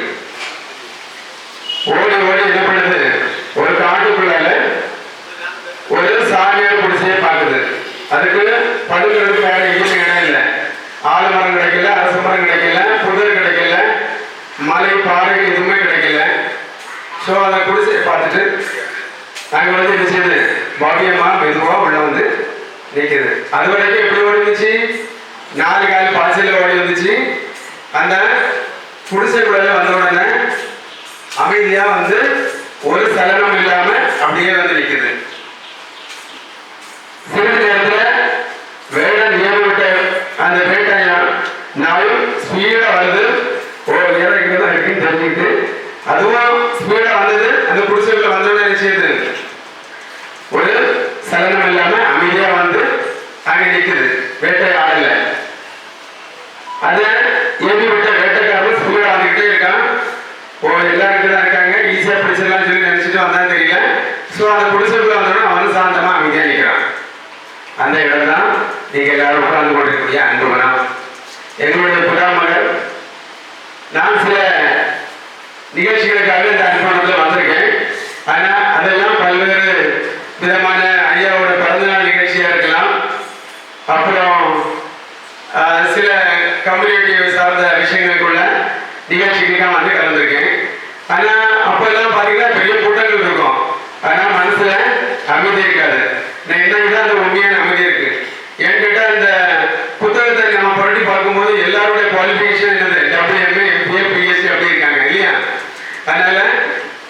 [SPEAKER 6] ஓடி ஓடி என்ன பண்ணுது, ஒரு காட்டுக்குள்ளால ஒரு சாமியார் குடிசையை பார்க்குது. அதுக்கு படுக்கிறதுக்கு வேற எங்கேயும் இடம் இல்லை. ஆலமரம் கிடைக்கல, அரச மரம் கிடைக்கல, புதர் கிடைக்கல, மலை பாறை எதுவுமே கிடைக்கல. ஸோ அந்த குடிசையை பார்த்துட்டு அங்கே வந்து என்ன செய்யுது, பாபியம்மா மெதுவா உள்ள வந்து நிற்குது. அது வரைக்கும் எப்படி ஓடி இருந்துச்சு, 4 கால் பாய்ச்சல ஓடி வந்துச்சு. அந்த குடிசைக்குள்ள வந்த உடனே அமைதியா வந்து ஒரு சலனம் இல்லாம அப்படியே வந்து நிற்குது. சிறிது நேரத்துல வேடம் ஏறிவிட்ட அந்த வேட்டையா நாயும் ஸ்பீடா வருது. ஓ நேரம் இங்கதான் இருக்குன்னு தெரிஞ்சுக்கிட்டு அதுவும் ஸ்பீடா வந்தது. அந்த குடிசைக்குள்ள வந்தோடனே நிச்சயது ஒரு சலனம் இல்லாம அமைதியா வந்து அங்க நிற்குது. வேட்டை ஆடல. அதை ஏறி விட்ட வேட்டைக்காரன் ஸ்பீடா வந்துகிட்டே இருக்கான். ஓ எல்லாரும் தான் இருக்காங்க, ஈஸியா பிடிச்சிடலாம் சொல்லி நினைச்சிட்டு வந்தான்னு தெரியல. ஸோ அந்த குடிசைக்குள்ள வந்தோடனே அவனும் சாந்தமா அமைதியா நிற்கிறான். அந்த இடம் தான் நீங்க எல்லாரும் உட்கார்ந்து கொண்டிருக்கக்கூடிய அன்புமனம். எங்களுடைய புறாமகள் நான் சில நிகழ்ச்சிகளுக்காக இந்த அன்புமனத்தில் வந்திருக்கேன். ஆனா அதெல்லாம் பல்வேறு விதமான ஐயாவோட பிறந்தநாள் நிகழ்ச்சியா இருக்கலாம், அப்புறம் சில கம்யூனிட்டி சார்ந்த விஷயங்களுக்குள்ள நிகழ்ச்சிகளுக்காக வந்து கலந்துருக்கேன். ஆனா அப்பெல்லாம் பாத்தீங்கன்னா பெரிய கூட்டங்கள் இருக்கும். ஆனா மனசுல அமைதி இருக்காது. நான் என்னதான் அந்த உண்மையான அமைதி இருக்கு. ஏன்னு கேட்டா இந்த புத்தகத்தை நம்ம புரட்டி பார்க்கும்போது எல்லாருடைய குவாலிஃபிகேஷன் என்னது, WMA, MPA, PhD அப்படி இருக்காங்க இல்லையா. அதனால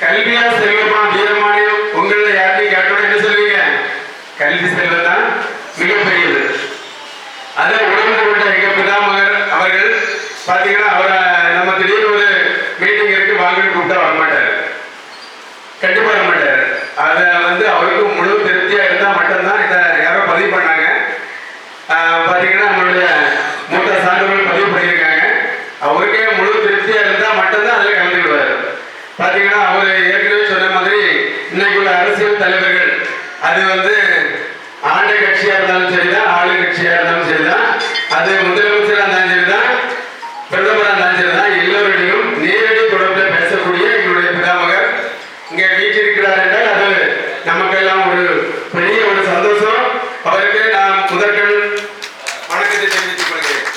[SPEAKER 6] கல்வியா செல்வமா வீரமானியம் உங்கள யாரையும் கேட்டோட என்ன சொல்லுவீங்க, கல்வி செல்வம் தான் மிகப்பெரியது. அதை உணர்ந்து கொண்ட எங்க பிதாமகர் அவர்கள் பாத்தீங்கன்னா அவரை நம்ம திடீர்னு ஒரு மீட்டிங் இருக்கு வாங்கன்னு கூப்பிட்டா வரமாட்டாரு, கண்டிப்பா வரமாட்டாரு. அதை வந்து அவருக்கு முழு திருப்தியா இருந்தா மட்டும்தான் இதை யாரோ பதிவு பண்ணாங்க. பாத்தீங்கன்னா நம்மளுடைய மூத்த சான்றோர்கள் பதிவு பண்ணியிருக்காங்க. அவருக்கே முழு திருப்தியா இருந்தா மட்டும்தான் அதுல கலந்துக்கிடுவாரு. பாத்தீங்கன்னா அவர் ஏற்கனவே சொன்ன மாதிரி இன்னைக்குள்ள அரசியல் தலைவர்கள் அது வந்து ஆண்ட கட்சியா இருந்தாலும் சரிதான், ஆளு கட்சியா இருந்தாலும் சரிதான், அது முதலமைச்சரா இருந்தாலும் சரிதான், பிரதமரா இருந்தாலும் சரிதான், எல்லோரிடையும் நேரடி தொடர்புல பேசக்கூடிய எங்களுடைய பிதாமகர் இங்க வீட்டிருக்கிறார் என்றால் அது நமக்கெல்லாம் ஒரு பெரிய ஒரு சந்தோஷம். அவருக்கு நான் முதற்கண் வணக்கத்தை தெரிவித்துக் கொள்கிறேன்.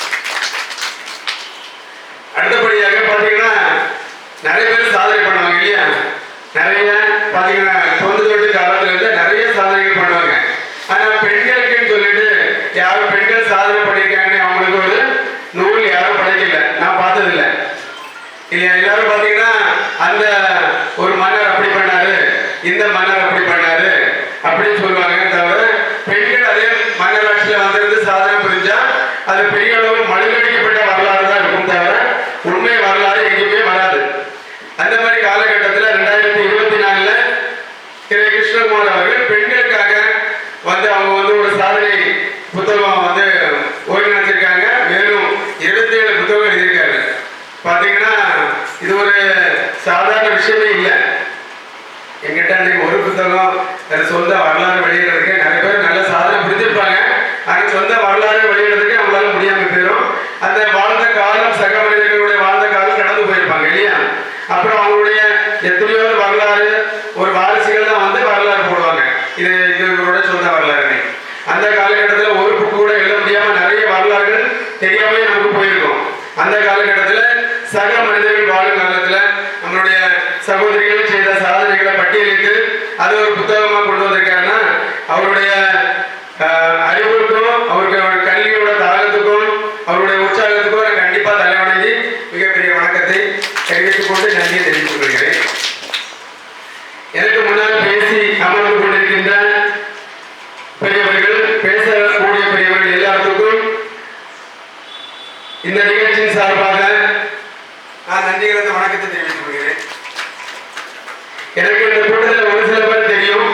[SPEAKER 6] அடுத்தபடியாக பாத்தீங்கன்னா நிறைய பேர் சாதனை பண்ணுவாங்க இல்லையா. நிறைய பாத்தீங்கன்னா தொண்டு தொட்டு காலத்துல இருந்து நிறைய சாதனைகள் பண்ணுவாங்க. புத்தகம் சொந்த வரலாறு வெளியிடுறதுக்கு நிறைய பேர் நல்ல சாதனை புரிஞ்சிருப்பாங்க. ஆனால் சொந்த வரலாறு வெளியிடுறதுக்கு அவங்களால முடியாம போயிடும். அந்த வாழ்ந்த காலம் சக மனிதர்களுடைய வாழ்ந்த காலம் கடந்து போயிருப்பாங்க இல்லையா. அப்புறம் அவங்களுடைய எத்தனையோ வரலாறு ஒரு வாரிசுகள் தான் வந்து வரலாறு போடுவாங்க. இது இவங்களோட சொந்த வரலாறு. அந்த காலகட்டத்தில் ஒரு புக்கு கூட எழுத முடியாம நிறைய வரலாறுகள் தெரியாமலே நமக்கு போயிருக்கும். அந்த காலகட்டத்தில் சக மனிதர்கள் வாழும் காலத்துல நம்மளுடைய சகோதரிகள் செய்த சாதனைகளை பட்டியலிட்டு அது ஒரு புத்தகமா கொண்டு வந்திருக்காருன்னா அவருடைய அறிவுக்கும் அவருக்கு கல்வியோட தாகத்துக்கும் அவருடைய உற்சாகத்துக்கும் நான் கண்டிப்பா தலைவணங்கி மிகப்பெரிய வணக்கத்தை தெரிவித்துக் கொண்டு நன்றியை தெரிவித்துக் கொள்கிறேன். எனக்கு முன்னால் பேசி அமர்ந்து கொண்டிருக்கின்ற பெரியவர்கள், பேசக்கூடிய பெரியவர்கள் எல்லாத்துக்கும் இந்த நிகழ்ச்சியின் சார்பாக நான் நன்றி கலந்த வணக்கத்தை தெரிவித்துக் கொள்கிறேன். எனக்கு இந்த கூட்டத்தில் ஒரு சில பேர் தெரியும்.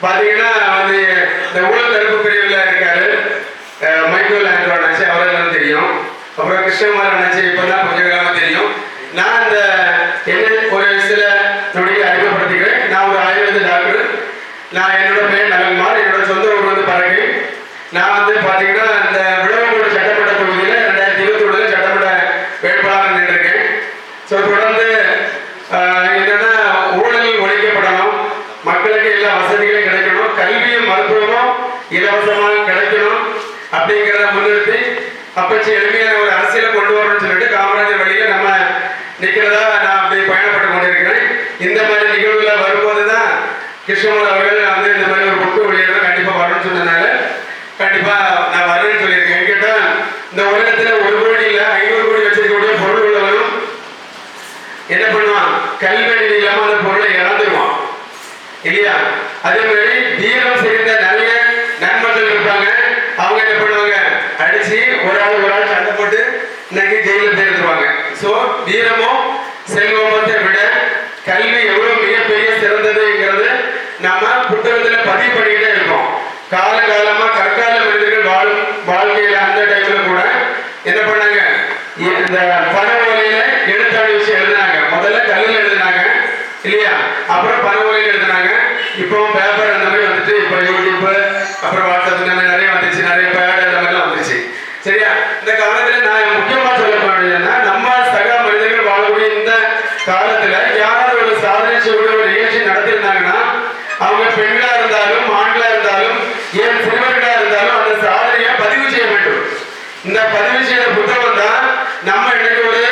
[SPEAKER 6] பாத்தீங்கன்னா வந்து இந்த ஊழல் தடுப்பு பிரிவில் இருக்காரு மைக்கேல் ஆண்ட்ரோ அண்ணாச்சி, அவரெல்லாம் தெரியும். அப்புறம் கிருஷ்ணகுமார் அண்ணாச்சி இப்பதான் கொஞ்ச காலமா தெரியும். நான் இந்த என்ன ஒரு சில நொடிகளை அறிமுகப்படுத்திக்கிறேன். நான் ஒரு ஆயுர்வேத டாக்டர். நான் என்னோட பேர் நலன்குமார். என்னோட சொந்த ஊர் வந்து பறக்கை. நான் வந்து பாத்தீங்கன்னா இந்த விடவங்கோடு சட்டமன்ற தொகுதியில 2021 சட்டமன்ற வேட்பாளர் நின்றிருக்கேன். ஸோ தொடர்ந்து என்னன்னா ஊழல் ஒழிக்கப்படணும், மக்களுக்கு எல்லா வசதிகளும் கிடைக்கணும், கல்வியும் மருத்துவமும் இலவசமாக கிடைக்கணும் அப்படிங்கிறத முன்னிறுத்தி அப்பச்சி எளிமையான ஒரு அரசியலை கொண்டு வரணும்னு சொல்லிட்டு காமராஜர் வழியில நம்ம நிற்கிறதா நான் அப்படி பயணப்பட்டு கொண்டிருக்கிறேன். இந்த மாதிரி நிகழ்வுல வரும்போதுதான் கிருஷ்ணமூர் அவர்கள் வந்து இந்த மாதிரி ஒரு புக்கு வெளியிட கண்டிப்பா வரணும்னு சொன்னதுனால கண்டிப்பா நான் வரேன்னு சொல்லியிருக்கேன். கேட்டா இந்த உலகத்துல 1 கோடி இல்ல 500 கோடி வச்சிருக்கக்கூடிய பொருள் உள்ளவரும் என்ன பண்ணுவான், கல்வெடி இல்லாம அந்த பொருளை இழந்துருவான் இல்லையா. அதே மாதிரி தீரம் செய்த நிறைய நன்மக்கள் இருப்பாங்க. அவங்க என்ன பண்ணுவாங்க, அடிச்சு ஒரு ஆள் சண்டை போட்டு இன்னைக்கு ஜெயில சேர்த்துருவாங்க. ஸோ வீரமும் செல்வமத்தை விட கல்வி எவ்வளவு மிகப்பெரிய சிறந்ததுங்கிறது நம்ம புத்தகத்துல பதிவு பண்ணிக்கிட்டே இருக்கோம். காலகாலமா கற்கால மனிதர்கள் வாழும் வாழ்க்கையில அந்த டைம்ல கூட என்ன பண்ணாங்க, இந்த பண ஓலையில எழுத்தாடி வச்சு எழுதினாங்க. முதல்ல கல்லுல எழுதினாங்க இல்லையா, அப்புறம் பண ஓலையில எழுதினாங்க. இப்போ பேப்பர் அந்த மாதிரி வந்துட்டு, இப்போ யூடியூப் அப்புறம் வாட்ஸ்அப் இந்த மாதிரி நிறைய வந்துச்சு, நிறைய பேட் அந்த மாதிரிலாம் வந்துச்சு சரியா. இந்த காலத்துல நான் முக்கியமா சொல்ல போனதுன்னா, நம்ம சக மனிதர்கள் வாழக்கூடிய இந்த காலத்துல யாராவது ஒரு சாதனை செய்யக்கூடிய ஒரு நிகழ்ச்சி நடத்திருந்தாங்கன்னா அவங்க பெண்களா இருந்தாலும் ஆண்களா இருந்தாலும் ஏன் சிறுவர்களா இருந்தாலும் அந்த சாதனையை பதிவு செய்ய வேண்டும். இந்த பதிவு செய்த புத்தகம் தான் நம்ம இன்னைக்கு ஒரு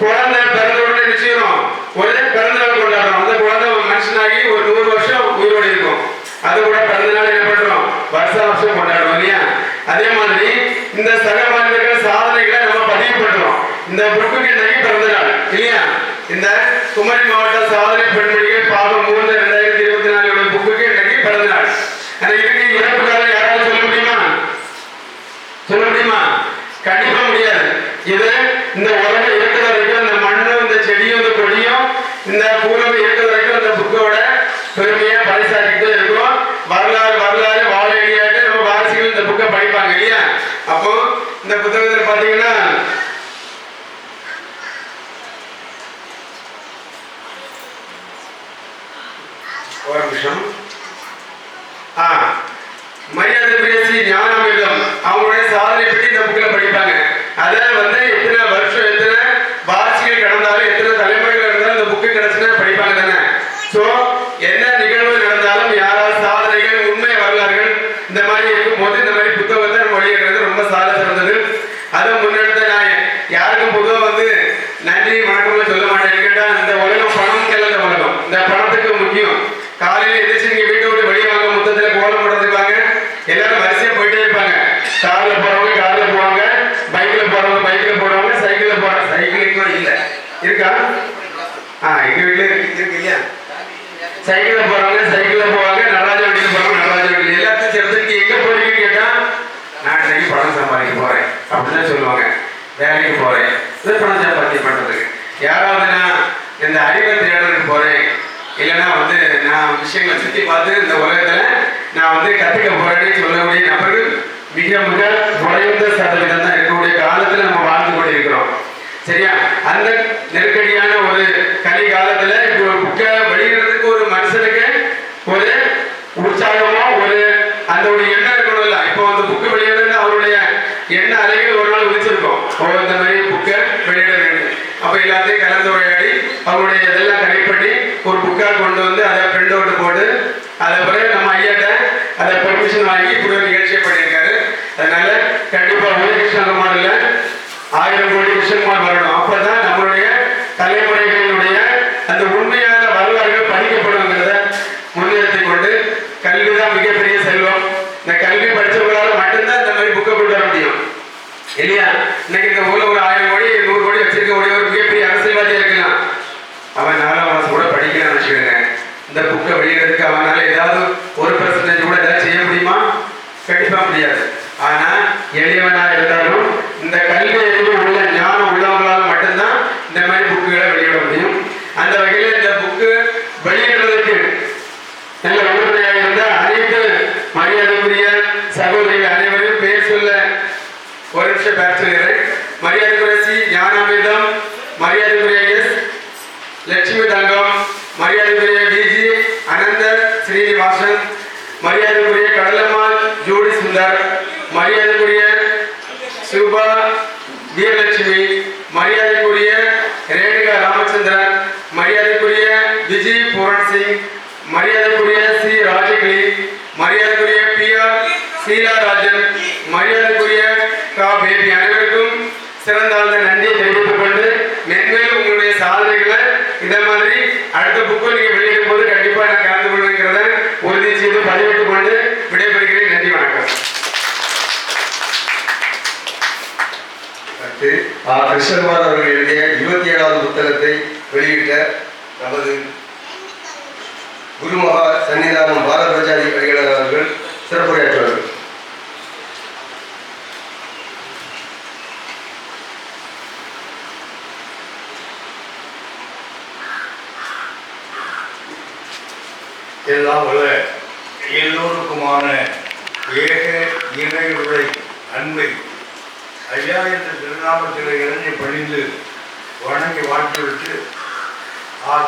[SPEAKER 6] குழந்தை பிறந்தவுடனே நிச்சயம் ஒரு பிறந்தநாள் கொண்டாடுறோம். அந்த குழந்தை மனுஷனாகி ஒரு 100 வருஷம் உயிரோடு இருக்கும். அது கூட பிறந்தநாள் என்ன பண்றோம், வருஷம் கொண்டாடுறோம் இல்லையா. அதே மாதிரி இந்த சக மனிதர்கள் சாதனைகளை நம்ம பதிவு பண்றோம். இந்த புக்குக்கு இன்னைக்கு பிறந்தநாள் இல்லையா. இந்த குமரி மாவட்ட சாதனை பெண்மணிகள் பாகம் 3 2024 புக்குக்கு இன்னைக்கு பிறந்தநாள். இதுக்கு இறப்பு காலம் யாராவது சொல்ல முடியுமா, சொல்ல முடியுமா? கண்டிப்பா முடியாது. இது இந்த உலகம் இருக்கிற வரைக்கும், இந்த மண்ணும் இந்த செடியும் இந்த கொடியும் இந்த பூரவை இருக்கிற வரைக்கும் இந்த புக்கோட பெருமையா பரிசாக்கிட்டு இருக்கும். வரலாறு வாழ எளியாட்டு நம்ம வாரிசுகள் இந்த புக்கை படிப்பாங்க இல்லையா. அப்போ இந்த புத்தகத்தில் பாத்தீங்கன்னா ஒரு நிமிஷம், மரியாதை பேசி ஞானமில்லம் அவங்களுடைய சாதனை பற்றி இந்த புக்கில் படிப்பாங்க. அதை வந்து எத்தனை வருஷம் எத்தனை வாரிசுகள் கடந்தாலும் எத்தனை தலைமுறைகள் இருந்தாலும் இந்த புக்கு கிடைச்சுன்னா படிப்பாங்க தானே. ஸோ என்ன நிகழ்வு நடந்தாலும் யாராவது சாதனைகள் உண்மை வரலாறுகள் இந்த மாதிரி இருக்கும்போது இந்த மாதிரி புத்தகத்தை நம்ம வெளியிடுறது ரொம்ப சால சிறந்தது. அதை முன்னெடுத்த நான் யாருக்கும் பொதுவாக வந்து நன்றி வணக்கம்னு சொல்ல மாட்டேன். கேட்டால் இந்த உலகம் பணம் கிளந்த உலகம். இந்த பணத்துக்கு முக்கியம். காலையில் எதிர்த்து நீங்க வீட்டை விட்டு வெளியே வாங்க, முத்தத்துல கோலம் போடுறதுக்காங்க எல்லாரும் வரிசையா போயிட்டே இருப்பாங்க. கார்ல போறவங்க கார்ல போவாங்க, பைக்ல போறவங்க பைக்ல போடுவாங்க, சைக்கிள்ல போறாங்க. சைக்கிளுக்கு இல்ல இருக்கா? எங்க வீட்டுல இருக்கு இல்லையா. சைக்கிள்ல போறவங்க சைக்கிள்ல போவாங்க, நடராஜ வண்டியில போறவங்க நடராஜ வண்டியில. எல்லாத்தையும் சேர்த்துக்கு எங்க போறீங்கன்னு கேட்டா நான் இன்னைக்கு பணம் சம்பாதிக்க போறேன் அப்படின்னு சொல்லுவாங்க. வேலைக்கு போறேன், பணம் சம்பாதிக்க பண்றதுக்கு. யாராவது நான் இந்த அறிவை தேடுறதுக்கு போறேன், இல்லைன்னா வந்து நான் விஷயங்களை சுற்றி பார்த்து இந்த உலகத்துல நான் வந்து கற்றுக்க போறேன்னு சொல்லக்கூடிய நபர்கள் மிக மிக குறைந்த சதவீதம் தான் இருக்கக்கூடிய காலத்துல நம்ம வாழ்ந்து கொண்டு இருக்கிறோம் சரியா. அந்த நெருக்கடியான ஒரு கலி காலத்துல இப்ப ஒரு புக்கை வெளியிடுறதுக்கு ஒரு மனுஷனுக்கு ஒரு அதோடைய எண்ணம் இருக்கணும்ல. இப்போ அந்த புக்கு வெளியிடுறது அவருடைய எண்ண அலைகள் ஒரு நாள் விதிச்சிருக்கோம். இந்த மாதிரி புக்கை வெளியிடுறது அப்போ எல்லாத்தையும் கலந்துரையாடி அவருடைய இதெல்லாம் கனெக்ட் பண்ணி ஒரு புக்காக கொண்டு வந்து அதை பிரிண்ட் அவுட் போட்டு அதை பிறகு நம்ம ஐயாட்ட அதை பெர்மிஷன் வாங்கி இப்படி ஒரு நிகழ்ச்சியை பண்ணியிருக்காரு. அதனால கண்டிப்பாக கிருஷ்ணகுமார் இல்லை 1000 கோடி கிருஷ்ணகுமார் வரணும். அப்பதான் நம்மளுடைய தலைமுறைகளினுடைய அந்த உண்மையான வரலாறுகள் படிக்கப்படுங்கிறத முன்னிறுத்தி கொண்டு கல்விதான் மிகப்பெரிய செல்வம். இந்த கல்வி படிச்சவங்களால மட்டும்தான் இந்த மாதிரி புக்கை கொண்டு வர முடியும் இல்லையா? இன்னைக்கு இந்த ஊர்ல ஒரு 1000 கோடி 100 கோடி வச்சிருக்கக்கூடிய ஒரு மிகப்பெரிய அரசியல்வாதியா இருக்கலாம். அவன் 4ஆம் கிளாஸ் கூட படிக்கலாம்னு வச்சுக்கோங்க. இந்த புக்கை வெளியிடறதுக்கு அவனால ஏதாவது 1% கூட ஏதாவது செய்ய முடியுமா? கண்டிப்பா முடியாது. ஆனா எளியவனா இருந்தாலும் இந்த கல்வி அறிவு உள்ள ஞானம் உள்ளவங்களால் மட்டும்தான் இந்த மாதிரி புக்குகளை வெளியிட முடியும். அந்த வகையில் இந்த புக்கு வெளியிடுறதுக்கு நல்ல உறுதுணையாக இருந்த அனைத்து மரியாதைக்குரிய சகோதரிகள் அனைவரையும் பேர் சொல்ல ஒரு நிமிஷம் பேர் சொல்கிறேன். மரியாதைக்குரிய சி ஞானாமிர்தம், மரியாதைக்குரிய எஸ் லட்சுமி தங்கம், மரியாதைக்குரிய டிஜி அனந்த ஸ்ரீனிவாசன், மரியாதைக்குரிய கடலம்மாள் ஜோடி சுந்தர், மரியாதைக்குரிய சுபா வீரலட்சுமி, மரியாதைக்குரிய ரேணுகா ராமச்சந்திரன், மரியாதைக்குரிய விஜய் பூரன் சிங், மரியாதைக்குரிய சி ராஜகிரி, மரியாதைக்குரிய பி ஆர் சீலாராஜன், மரியாதைக்குரிய கா பேபி அனைவருக்கும் சிறந்தாழ்ந்த நன்றியை தெரிவித்துக் கொண்டு மென்மேலும் உங்களுடைய சாதனைகளை இந்த மாதிரி அடுத்த புக்கை நீங்க வெளியிடும் போது கண்டிப்பா நான் கலந்து கொள்வேங்கிறத உறுதி செய்து பதிவிட்டுக் கொண்டு விடைபெறுகிறேன். நன்றி, வணக்கம்.
[SPEAKER 4] கிருஷ்ணகுமார் அவர்கள் எழுதிய 27வது புத்தகத்தை வெளியிட்ட நமது குருமகா சன்னிதானம் பாரத பிரஜாதி அடிகளார் அவர்கள் சிறப்புரையாற்றுவார்கள்.
[SPEAKER 3] எல்லாம் வல்ல எல்லோருக்குமான ஏக இறையுடைய அன்பை ஐயா என்ற திருநாமத்தில் இறங்கி பணிந்து வணங்கி வாழ்த்துவிட்டு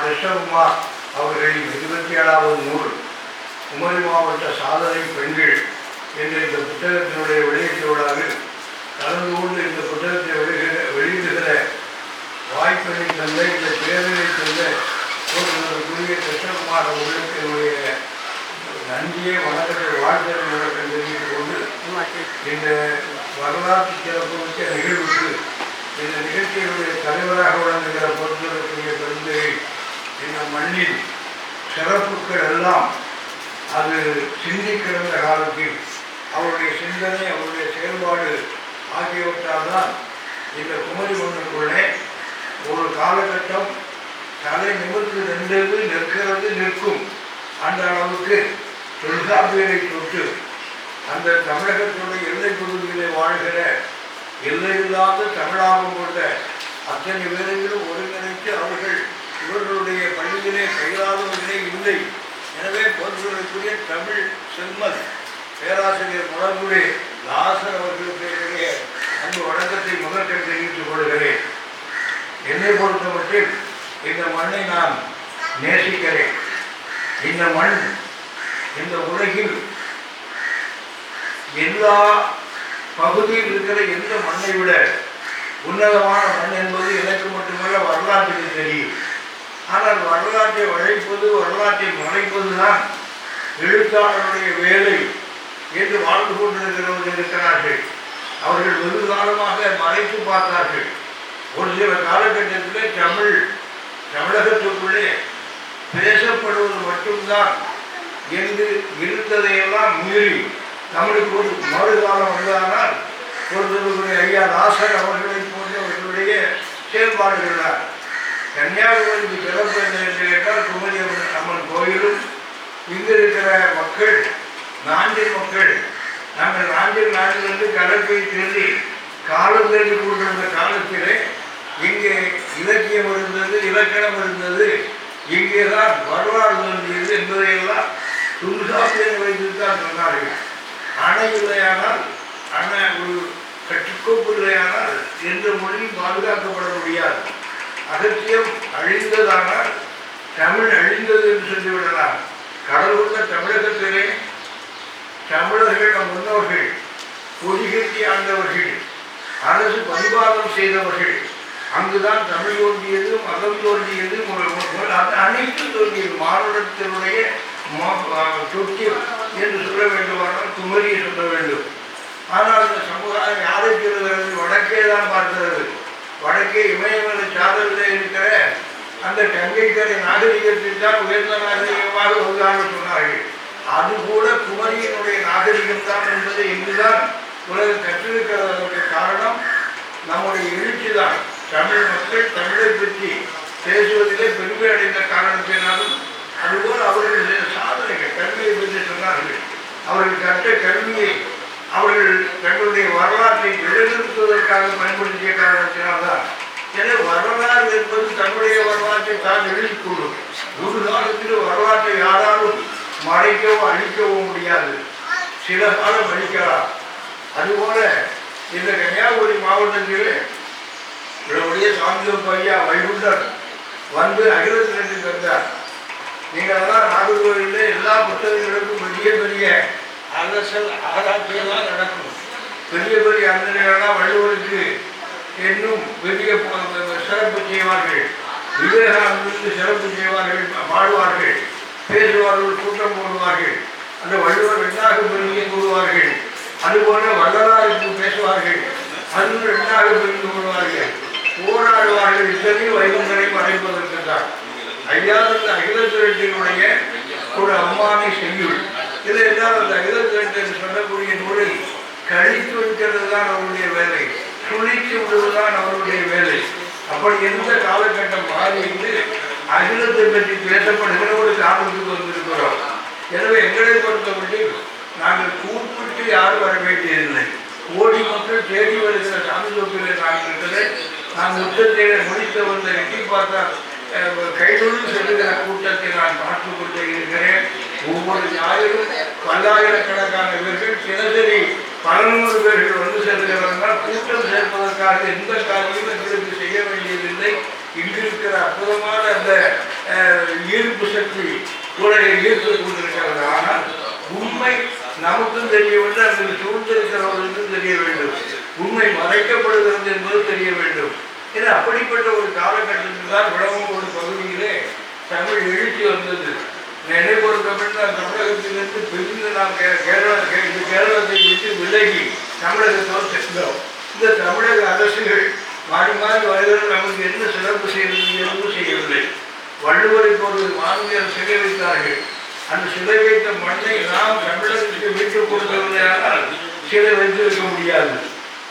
[SPEAKER 3] கிருஷ்ணகுமார் அவர்களின் 27வது நூல் குமரி மாவட்ட சாதனை பெண்கள் என்ற இந்த புத்தகத்தினுடைய வெளியீட்டு விழாவில் கலந்து கொண்டு இந்த புத்தகத்தை வெளியிடுகிற வாய்ப்பினை தந்த இந்த பேரவை தந்த கூறிய கிருஷ்ணகுமார் அவர்களுக்கு என்னுடைய நன்றியை வணக்கத்தை வாழ்த்தலை வணக்கம் தெரிவித்துக் கொண்டு இந்த வரலாற்று சிறப்புமிக்க நிகழ்வுக்கு இந்த நிகழ்ச்சியினுடைய தலைவராக வழங்குகிற பொறுத்தவரைக்குரிய பெருந்தகை இந்த மண்ணில் சிறப்புகள் எல்லாம் அது சிந்திக்கிற காலத்தில் அவருடைய சிந்தனை அவருடைய செயல்பாடு ஆகியவற்றால் தான் இந்த குமரி மண்ணுக்குள்ளே ஒரு காலகட்டம் தலை நிமிர்ந்து நின்றது நிற்கிறது நிற்கும் அந்த அளவுக்கு தொல்காப்பியரை தொட்டு அந்த தமிழகத்துடைய எல்லை பகுதியிலே வாழ்கிற எல்லையில்லாத தமிழாகம் கொண்ட அத்தனை பேரையும் ஒருங்கிணைத்து அவர்கள் இவர்களுடைய பள்ளியிலே கையாளுவதிலே இல்லை. எனவே பொறுப்புடைய தமிழ் செம்மல் பேராசிரியர் முழங்குடி தாசர் அவர்களுக்கு என்னுடைய அன்பு வணக்கத்தை முதற்கண் தெரிவித்துக் கொள்கிறேன். என்னை பொறுத்தமட்டில் இந்த மண்ணை நான் நேசிக்கிறேன். இந்த மண் இந்த உலகில் எல்லா பகுதியில் இருக்கிற எந்த மண்ணை விட உன்னதமான மண் என்பது எனக்கு மட்டுமல்ல வரலாற்றுக்கு தெரியும். ஆனால் வரலாற்றை வளைப்பது வரலாற்றை மறைப்பது தான் எழுத்தாளருடைய வேலை என்று வாழ்ந்து கொண்டிருக்கிறவர்கள் இருக்கிறார்கள். அவர்கள் வெகு காலமாக மறைத்து பார்த்தார்கள். ஒரு சில காலகட்டத்திலே தமிழகத்துக்குள்ளே பேசப்படுவது மட்டும்தான் என்று இருந்ததையெல்லாம் மீறி தமிழுக்கு ஒரு மறுகாலம் வந்ததானால் பொறுத்தவர்களுடைய ஐயா தாசர் அவர்களை போன்றவர்களுடைய செயல்பாடுகள் தான். கன்னியாகுமரிக்கு சிறப்பு என்ன என்று கேட்டால் குமரி அம்மன் கோயிலும் இங்கு இருக்கிற மக்கள் நாஞ்சில் மக்கள் நாங்கள் நாஞ்சிலிருந்து கடற்கரை சொல்லி காலம் தெரிந்து கொண்டிருந்த காலத்திலே இங்கே இலக்கியம் இருந்தது, இலக்கணம் இருந்தது, இங்கேதான் வரலாறு தோன்றியது என்பதையெல்லாம் தொல்காப்பியர் வைத்துத்தான் சொன்னார்கள். அணை இல்லையானால் ஒரு கட்டுக்கோப்பு இல்லையானால் எந்த மொழியும் பாதுகாக்கப்பட முடியாது. அகத்தியம் அழிந்ததானால் தமிழ் அழிந்தது என்று சொல்லிவிடலாம். கடலுள்ள தமிழகத்திலே தமிழ் நம் முன்னோர்கள் கொடிகட்டி ஆண்டவர்கள், அரசு பரிபாலனம் செய்தவர்கள், அங்குதான் தமிழ் தோன்றியது, மதம் தோன்றியது, அனைத்து தோன்றியது. மானுடத்தினுடைய தொட்டியம் என்று சொல்ல வேண்டுமானால் குமரியை சொல்ல வேண்டும். ஆனால் இந்த சமுதாயம் யாரை சொல்லுகிறது? வடக்கே தான் பார்க்கிறது. வடக்கே இமயமலை சாதலில் இருக்கிற அந்த கங்கைக்கரை நாகரிகத்தில் தான் உயர்ந்த நாகரிகமாக உருவாக சொன்னார்கள். அது கூட குமரியினுடைய நாகரிகம் தான் என்பதை இங்குதான் உலகம் கற்றிருக்கிறதற்கு காரணம் நம்முடைய எழுச்சி தான். தமிழ் மக்கள் தமிழை பற்றி பேசுவதிலே பெருமை அடைந்த காரணத்தினாலும் அதுபோல் அவர்கள் செய்த சாதனைகள் கல்வியை பற்றி சொன்னார்கள். அவர்கள் கற்ற கல்வியை அவர்கள் தங்களுடைய வரலாற்றை நிலைநிறுத்துவதற்காக பயன்படுத்திய காரணத்தினால்தான். எனவே வரலாறு என்பது தன்னுடைய வரலாற்றை தான் எழுதிக்கொள்ளும். ஒரு காலத்தில் வரலாற்றை யாராலும் மறைக்கவோ அழிக்கவோ முடியாது. சில காலம் அழிக்கலாம். அதுபோல இந்த கன்னியாகுமரி மாவட்டத்தில் இவருடைய சாமியோப்பு ஐயா வைகுண்டர் வந்து அகிலத்திற்கு தந்தார். நீங்கள் அதெல்லாம் நாகர்கோவிலில் எல்லா புத்தகங்களுக்கும் பெரிய பெரிய அரசல் ஆராய்ச்சியெல்லாம் நடக்கும். பெரிய பெரிய அந்தனைகள்லாம் வள்ளுவருக்கு இன்னும் பெரிய சிறப்பு செய்வார்கள். விவேகானந்தருக்கு சிறப்பு செய்வார்கள், பாடுவார்கள், பேசுவார்கள், கூட்டம் போடுவார்கள். அந்த வள்ளுவர் எண்ணாக பெருங்கி கூறுவார்கள். அதுபோல வள்ளலாருக்கு பேசுவார்கள், அது எண்ணாக பெருங்கி கூறுவார்கள், போராடுவார்கள். இத்தனையும் வைகுண்டரை மறைப்பதற்கு தான். ஐயா இந்த அகில திரட்டினுடைய ஒரு அம்மானை செய்யுள். இதை எல்லாம் அந்த அகில திரட்டு சொல்லக்கூடிய நூலை கழித்து வைக்கிறது தான் அவருடைய வேலை, சுழித்து விடுவதுதான் அவருடைய வேலை. அப்படி எந்த காலகட்டம் மாறிட்டு அகிலத்தை பற்றி பேசப்படுகிற ஒரு காலத்துக்கு வந்திருக்கிறோம். எனவே எங்களை பொறுத்தவரையில் நாங்கள் கூப்பிட்டு யாரும் வர வேண்டியதில்லை. ஓடி மக்கள் தேடி வருகிற சாமியோப்பில் நான் இருக்கிறது. நான் முற்றத்தை முடித்து வந்த எட்டி பார்த்தால் கைதொழில் செல்லுகிற கூட்டத்தை நான் பார்த்து கொண்டே இருக்கிறேன். ஒவ்வொரு ஞாயிறும் பல்லாயிரக்கணக்கான பேர்கள் தினசரி 11 பேர்கள் வந்து செல்கிறார்கள். கூட்டம் சேர்ப்பதற்காக எந்த காரியமும் எங்களுக்கு செய்ய வேண்டியதில்லை. இங்கிருக்கிற அற்புதமான அந்த ஈர்ப்பு சக்தி உலகை ஈர்த்து கொண்டிருக்கிறது. ஆனால் உண்மை நமக்கும் தெரிய வேண்டும், அதில் சூழ்ந்திருக்கிறவர்களுக்கும் தெரிய வேண்டும். உண்மை மறைக்கப்படுகிறது என்பது தெரிய வேண்டும். ஏன்னா அப்படிப்பட்ட ஒரு காலகட்டத்தில் தான் விளவங்கோடு பகுதியிலே தமிழ் எழுச்சி வந்தது. என்னை பொறுத்தப்பட்டு நான் தமிழகத்திலிருந்து பிரிந்து நாம் கேரளத்தை விட்டு விலகி தமிழகத்தோடு சென்றோம். இந்த தமிழக அரசுகள் மாறி மாறி வருகிறது. நமக்கு என்ன சிறப்பு செய்வது எதுவும் செய்யவில்லை. வள்ளுவரை ஒரு மாநிலம் சிலை வைத்தார்கள். அந்த சிலை வைத்த மண்ணை நாம் தமிழகத்துக்கு மீட்டுக் கொடுக்கவில்லையானால் சிலை வைத்திருக்க முடியாது.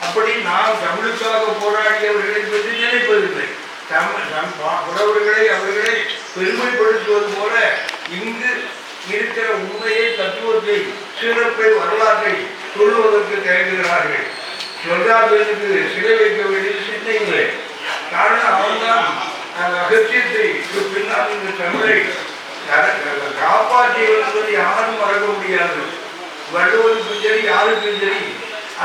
[SPEAKER 3] அப்படி நாம் தமிழுக்காக போராடியவர்களை பற்றி நினைப்பதில்லை. புலவர்களை அவர்களை பெருமைப்படுத்துவது போல இங்கு இருக்கிற உண்மையை, தத்துவத்தை, சிறப்பை, வரலாற்றை சொல்லுவதற்கு தயங்குகிறார்கள். சொல்றாருக்கு சிலை வைக்க வேண்டியது சின்ன காரணம் அவன்தான் அகத்தியத்தை பின்னால் இந்த தமிழை காப்பாற்றி வருவது யாரும் மறக்க முடியாது. வள்ளுவருக்கும் சரி யாருக்கும் சரி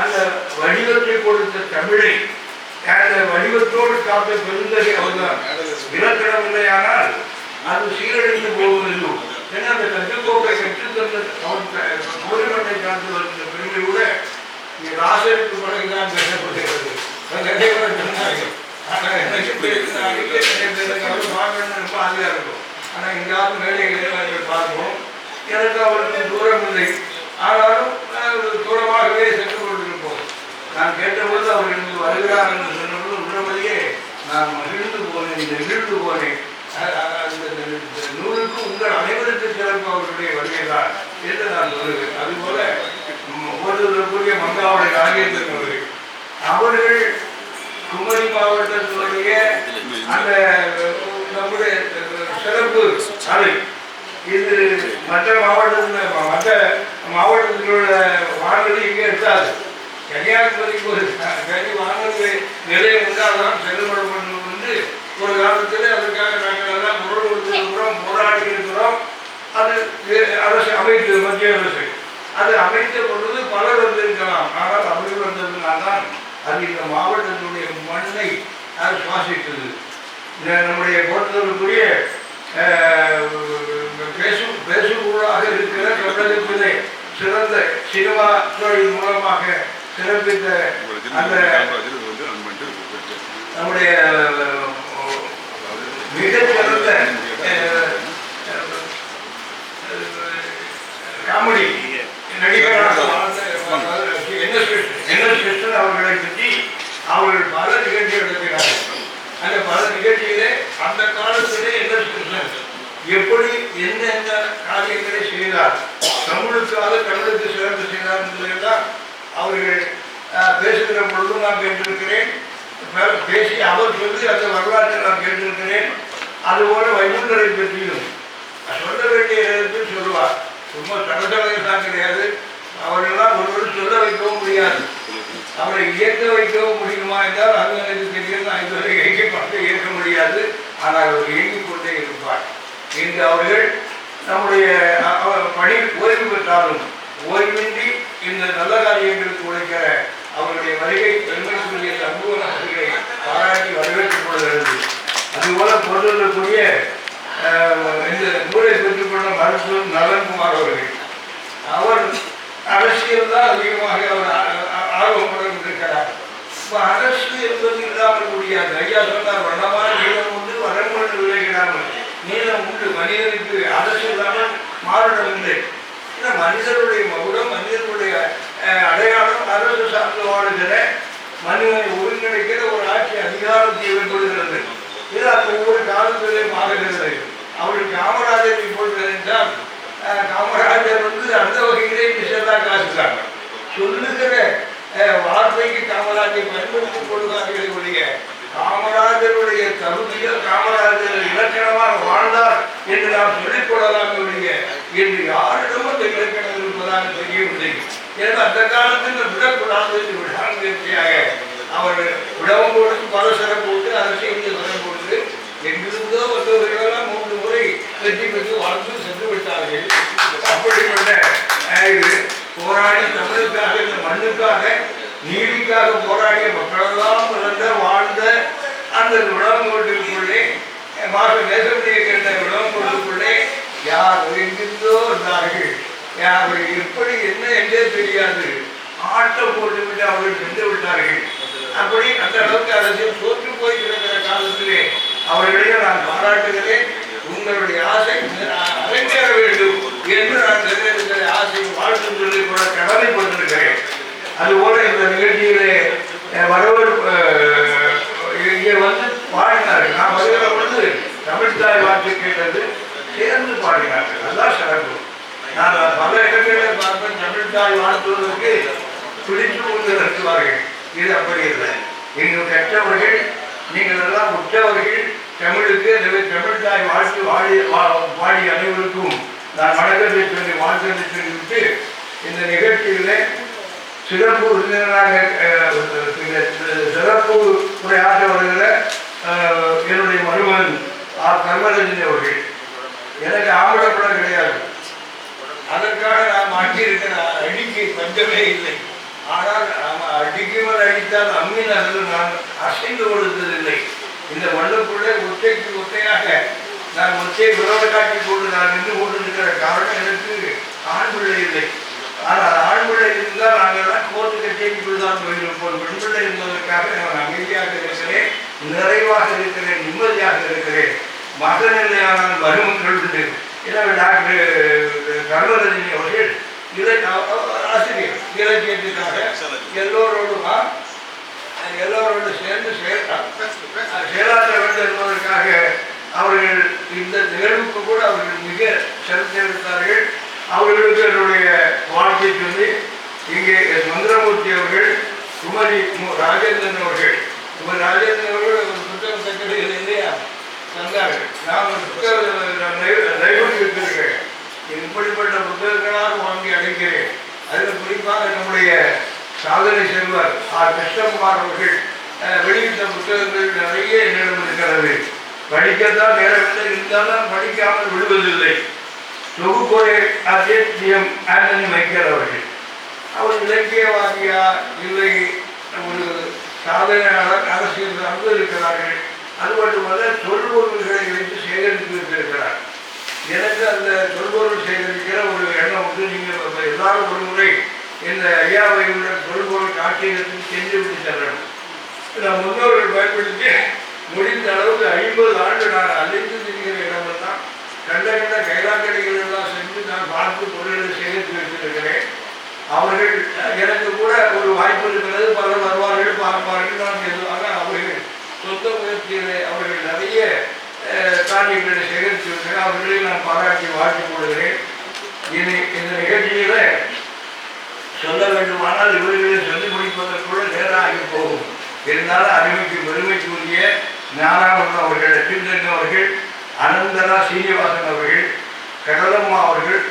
[SPEAKER 3] அந்த வடிவத்தை கொடுத்த தமிழை அந்த வடிவத்தோடு காத்த பெருந்தகை அவர்தான். இலக்கணம் இல்லையானால் அது சீரழிந்து போவதில்லை. ஏன்னா அந்த கட்டுக்கோப்பை கற்றுத்தந்த கோரிமட்டை காத்து வருகிற பெருமை கூட இங்கே ராசருக்கு பிறகுதான் பேசப்படுகிறது. சொன்னாங்க. ஆனால் எனக்கு பார்க்கணும்னு ரொம்ப ஆசையாக இருக்கும். ஆனால் எங்கேயாவது வேலைகளை பார்ப்போம். எனக்கு அவருக்கு தூரம் இல்லை. ஆனாலும் தூரமாகவே சென்று கொண்டிருப்போம். நான் கேட்டபோது அவர் எனக்கு வருகிறார் என்று சொன்னபோது உள்ளபடியே நான் மகிழ்ந்து போனேன், நெகிழ்ந்து போனேன். அந்த நூலுக்கு உங்கள் அனைவருக்கு சிறப்பு அவர்களுடைய வருகைதான் என்று நான் சொல்லுவேன். அதுபோல ஒவ்வொருவருக்குரிய மங்காவுடைய ராஜேந்திரன் அவர்கள் குமரி மாவட்டத்தினுடைய அந்த நம்முடைய சிறப்பு அலை இது மற்ற மாவட்டத்தில் உள்ள வானொலி இங்கே இருக்காது. கன்னியாகுமரிக்கு ஒரு கனி வானொலி நிலையம் இருந்தால்தான் செல்லுபடும் என்று ஒரு காலத்தில் அதற்காக நாங்கள் எல்லாம் குரல் கொடுத்திருக்கிறோம், போராடி இருக்கிறோம். அது அரசு அமைத்து மத்திய அரசு அது அமைத்த பொழுது பலர் வந்திருக்கலாம். ஆனால் அவர்கள் வந்ததுனால்தான் அது இந்த மாவட்டத்தினுடைய மண்ணை அது சுவாசித்தது. நம்முடைய போற்றலுக்குரிய பேசுபொருளாக இருக்கிற தமிழகத்திலே சிறந்த சினிமா துறையின் மூலமாக சிறப்பித்த அந்த நம்முடைய மிகச்சிறந்த காமெடி நடிகராக கிருஷ்ணன் அவர்களை பற்றி அவர்கள் பல நிகழ்ச்சிகள் நடத்தினார்கள். அந்த பல நிகழ்ச்சியிலே அந்த காலத்திலே கிருஷ்ணன் எப்படி என்னென்ன காரியங்களை செய்தார், தமிழுக்காக தமிழுக்கு சிறப்பு செய்தார் என்பதையெல்லாம் அவர்கள் பேசுகிற பொழுது நான் கேட்டிருக்கிறேன். பேசி அவர் சொல்லி அந்த வரலாற்றை நான் கேட்டிருக்கிறேன். அதுபோல வைகுண்டரை பற்றியும் சொல்ல வேண்டிய நேரத்தில் சொல்லுவார். சும்மா சடசடை தான் கிடையாது. அவர்களெல்லாம் ஒருவர் சொல்ல வைக்கவும் முடியாது, அவரை இயக்க வைக்கவும் முடியுமா என்றால் அது எனக்கு தெரியும். நான் இதுவரை இயக்க முடியாது. ஆனால் அவர் இயங்கிக் கொண்டே இருப்பார். இன்று அவர்கள் நம்முடைய பணி ஓய்வு பெற்றாலும் ஓய்வின்றி இந்த நல்ல காரியங்களுக்கு உழைக்கிற அவருடைய வருகை பெருமைக்குரிய சமூகங்களை பாராட்டி வரவேற்றுக் கொள்கிறது. அதுபோல பொருளக்கூடிய இந்த நூலை பெற்றுக்கொண்ட மருத்துவர் நலன்குமார் அவர்கள், அவர் அரசியல் தான் அதிகமாக அவர் ஆர்வமுடன் இருக்கிறார். இப்போ அரசு என்பது இல்லாமல் முடியாது. ஐயா சொன்னார், வண்ணமான நீளம் உண்டு வரங்கொண்டு விளைகிறாமல். நீளம் உண்டு, மனிதனுக்கு அரசு இல்லாமல் மாறுடம் இல்லை. மனிதனுடைய மகுடம், மனிதனுடைய அடையாளம் அரசு சார்ந்து வாழுகிற மனிதனை ஒருங்கிணைக்கிற ஒரு ஆட்சி அதிகாரம் தேவைப்படுகிறது. இது அந்த ஒவ்வொரு காலத்திலே மாறுகிறது. அவருக்கு காமராஜர் இப்பொழுது என்றால் காமராஜர் அந்த வகையிலே நிஷேதா காசுதான் சொல்லுகிற வார்த்தைக்கு காமராஜரை பயன்படுத்திக் கொள்கிறார்களே ஒழிய காமராஜருடைய தகுதியில் காமராஜர் இலக்கணமாக வாழ்ந்தார் என்று நாம் சொல்லிக் கொள்ளலாம் ஒழிய என்று யாரிடமும் அந்த இலக்கணம் இருப்பதாக தெரியவில்லை. ஏன்னா அந்த காலத்தில் விடக்கூடாது என்று விடாமுயற்சியாக அவர் விடவும் கொடுத்து பல சிறப்பு போட்டு அரசியல் சிறப்பு போட்டு எங்கிருந்தோ வந்தவர்களெல்லாம் 3 முறை வெற்றி பெற்று வாழ்ந்து சென்று விட்டார்கள். அப்படிப்பட்ட போராடி தமிழுக்காக இந்த மண்ணுக்காக நீதிக்காக போராடிய மக்களெல்லாம் பிறந்த வாழ்ந்த அந்த விளங்கோட்டுக்குள்ளே நேசமுடைய கேட்ட விளங்கோட்டுக்குள்ளே யார் எங்கிருந்தோ இருந்தார்கள். யார் எப்படி என்ன என்றே தெரியாது. ஆட்டம் போட்டுவிட்டு அவர்கள் சென்று விட்டார்கள். அப்படி அந்த அளவுக்கு அரசியல் தோற்று போய் இருக்கிற காலத்திலே அவர்களையே நான் பாராட்டுகிறேன். உங்களுடைய ஆசை அரங்கேற வேண்டும் என்று நான் நிறைவேற்ற ஆசை வாழ்த்து சொல்லி கூட கடமைப்பட்டிருக்கிறேன். அதுபோல இந்த நிகழ்ச்சியிலே வரவேற்பு இங்கே வந்து பாடினார்கள். நான் வருகிற பொழுது தமிழ்தாய் வாழ்த்து கேட்டது சேர்ந்து பாடினார்கள். அதுதான் சிறப்பு. நான் பல இடங்களில் பார்ப்பேன், தமிழ்தாய் வாழ்த்துவதற்கு பிடித்து கொண்டு நடத்துவார்கள். இது அப்படி இல்லை. நீங்கள் கற்றவர்கள், நீங்கள் எல்லாம் உற்றவர்கள். தமிழுக்கு தமிழ்தாய் வாழ்த்து பாடி அனைவருக்கும் நான் வணக்கத்தை சொல்லி வாழ்க்கை சொல்லிவிட்டு இந்த நிகழ்ச்சியிலே சிறப்பு விருந்தினராக சிறப்பு உரையாற்ற வருகிற என்னுடைய மருமகன் கர்மரஞ்சன் அவர்கள். எனக்கு ஆம்பளப்படம் கிடையாது. அதற்காக நாம் அடிக்கிருக்கிற அடிக்கு பஞ்சமே இல்லை. ஆனால் அடிக்குமல் அடித்தால் அம்மின் அதில் நான் அசைந்து கொடுத்ததில்லை. இந்த மண்ணுக்குள்ளே ஒற்றைக்கு ஒற்றையாக நான் ஒற்றை விரோத காட்டி கொண்டு நான் நின்று கொண்டிருக்கிற காரணம் எனக்கு ஆண் பிள்ளை இல்லை. ஆனால் ஆண் பிள்ளை இருந்தால் நாங்கள் கோர்ட்டு கச்சேரிக்குள் தான் போயிருப்போம். பெண் பிள்ளை என்பதற்காக நான் அமைதியாக இருக்கிறேன், நிறைவாக இருக்கிறேன், நிம்மதியாக இருக்கிறேன். மகநிலையான மருமக்கள் உண்டு. எனவே டாக்டர் கர்மரஜினி அவர்கள் ஆசிரியர் இலக்கியத்திற்காக எல்லோரோடு சேர்ந்து செயலாற்ற வேண்டும் என்பதற்காக அவர்கள் இந்த நிகழ்வுக்கு கூட அவர்கள் மிக சிறப்பு எடுத்தார்கள். அவர்களுக்கு என்னுடைய வாழ்க்கை சொல்லி இங்கே மந்திரமூர்த்தி அவர்கள், குமரி ராஜேந்திரன் அவர்கள், ராஜேந்திரன் அவர்கள் ஒரு புத்தகம் தக்கடையில் இல்லையா தந்தார்கள். நான் ஒரு புத்தகம் லைப்ரரி வச்சிருக்கேன். இப்படிப்பட்ட புத்தகங்களாக வாங்கி அடைக்கிறேன். அதில் குறிப்பாக நம்முடைய சாதனை செல்வர் கிருஷ்ணகுமார் அவர்கள் வெளியிட்ட புத்தகங்கள் நிறைய என்னிடம் இருக்கிறது. படிக்கத்தான் நேரமில்லை, இருந்தாலும் படிக்காமல் விடுவதில்லை. தொகுப்புரை ஆசிரியர் ஆண்டனி மைக்கேல் அவர்கள், அவர் இலக்கியவாதியா இல்லை ஒரு சாதனையாளர், அரசியல் சார்ந்து இருக்கிறார்கள். அது மட்டுமல்ல சொல்பொருள்களை வைத்து சேகரித்து வைத்திருக்கிறார். எனக்கு அந்த சொல்பொருள் சேகரிக்கிற ஒரு எண்ணம் வந்து நீங்கள் எல்லாரும் ஒரு முறை இந்த ஐயாவை உள்ள தொல்பொருள் காட்சியகத்துக்கு சென்று விட்டு செல்லணும். முன்னோர்கள் பயன்படுத்தி முடிந்த அளவுக்கு 50 ஆண்டு நான் அழைத்து திரிகிற இடமெல்லாம் கண்ட கண்ட கைலாக்கடிகள் எல்லாம் சென்று நான் பார்த்து பொருள்களை சேகரித்து வைத்திருக்கிறேன். அவர்கள் எனக்கு கூட ஒரு வாய்ப்பு இருக்கிறது, பலர் வருவார்கள் பார்ப்பார்கள், நான் எதுவாக அவர்கள் சொந்த முயற்சிகளை அவர்கள் நிறைய காரியங்களை சேகரித்து வைக்கிறேன். அவர்களை நான் பாராட்டி வாழ்த்து கொள்கிறேன். இனி இந்த நிகழ்ச்சியில சொல்ல வேண்டுமானால் இவர்களை சொல்லி முடிப்பதற்குள்ள நேரம் ஆகி போகும். இருந்தாலும் அறிவிக்கு பெருமைக்குரிய ஞானானந்தம் அவர்கள், லட்சுமிதன் அவர்கள், அனந்தரா சீனிவாசன் அவர்கள், கடலம்மா அவர்கள்,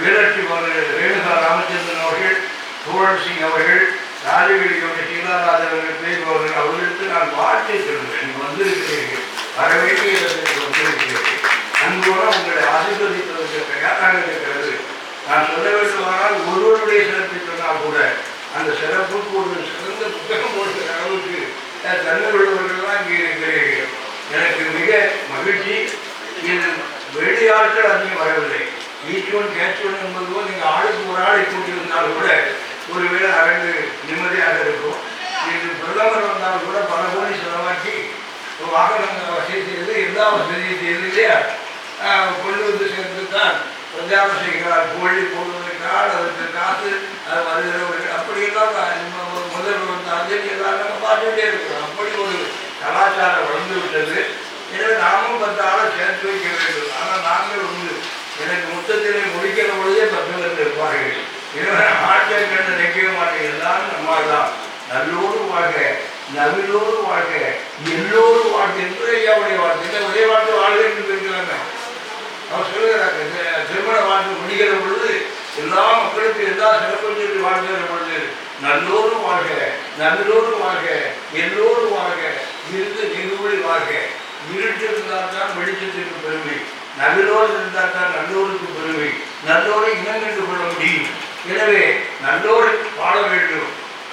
[SPEAKER 3] வீரட்சி அவர்கள், ரேணுகா ராமச்சந்திரன் அவர்கள், பூரண் சிங் அவர்கள், ராஜகிரியோட சீலாராஜன் அவர்கள், அவர்களுக்கு நான் வாழ்த்தை சொல்கிறேன். வந்திருக்கிறீர்கள், வரவேண்டிய இடத்திற்கு வந்திருக்கிறீர்கள். அன்போடு உங்களை ஆசீர்வதிப்பதற்கு தயாராக இருக்கிறது. நான் சொல்ல வேண்டுமானால் ஒருவருடைய சிறப்பை சொன்னால் கூட அந்த சிறப்புக்கு ஒரு சிறந்த புத்தகம் போடுகிற அளவுக்கு தன்மை உள்ளவர்கள்லாம் இங்கே இருக்கிறீர்கள். எனக்கு மிக மகிழ்ச்சி. இது வெளியாட்கள் அதிகம் வரவில்லை. ஈச்சோன் கேட்சோன் என்பது போல் நீங்கள் ஆளுக்கு ஒரு ஆளை கூட்டியிருந்தால் கூட ஒருவேளை அரங்கு நிம்மதியாக இருக்கும். இது பிரதமர் வந்தால் கூட பல கோடி செலவாக்கி வாகனங்கள் வசதி செய்து எல்லா வசதியும் செய்து இல்லையா கொண்டு வந்து சேர்ந்து தான் பிரச்சாரம் செய்கிறார். கோழி போடுவதற்கால் அதற்கு காசு அது வருகிறவர்கள் அப்படியெல்லாம் முதல்வர் வந்தாலும் எல்லாம் நம்ம பார்த்துட்டே இருக்கிறோம். அப்படி ஒரு கலாச்சாரம் வளர்ந்து விட்டது. எனவே நாமும் 10 ஆளை சேர்த்து வைக்க வேண்டும். ஆனால் நாங்கள் ஒன்று எனக்கு மொத்தத்திலே முடிக்கிற பொழுதே 10 பேர் இருப்பார்கள். எனவே ஆட்சியை கண்டு நிற்கவே மாட்டேன். எல்லாரும் நம்ம தான் நல்லோடு வாழ்க, நவிலோடு வாழ்க, எல்லோரும் வாழ்க்கை என்று ஐயாவுடைய வாழ்க்கை இல்லை. ஒரே வாழ்க்கை வாழ்க என்று இருக்கிறாங்க. அவர் சொல்லுகிறாங்க, திருமண வாழ்க்கை முடிகிற பொழுது எல்லா மக்களுக்கும் எல்லா சிறப்பும் சொல்லி வாழ்கிற பொழுது நல்லோரும் வாழ்க, நவிலோடு வாழ்க, எல்லோரும் வாழ்க, இருந்து நெருவழி வாழ்க. இருட்டு இருந்தால் தான் வெளிச்சத்திற்கு பெருமை, நவிலோடு இருந்தால் தான் நல்லோருக்கு பெருமை, நல்லோரை இனம் கண்டு கொள்ள முடியும். எனவே நல்லோரை வாழ வேண்டும்.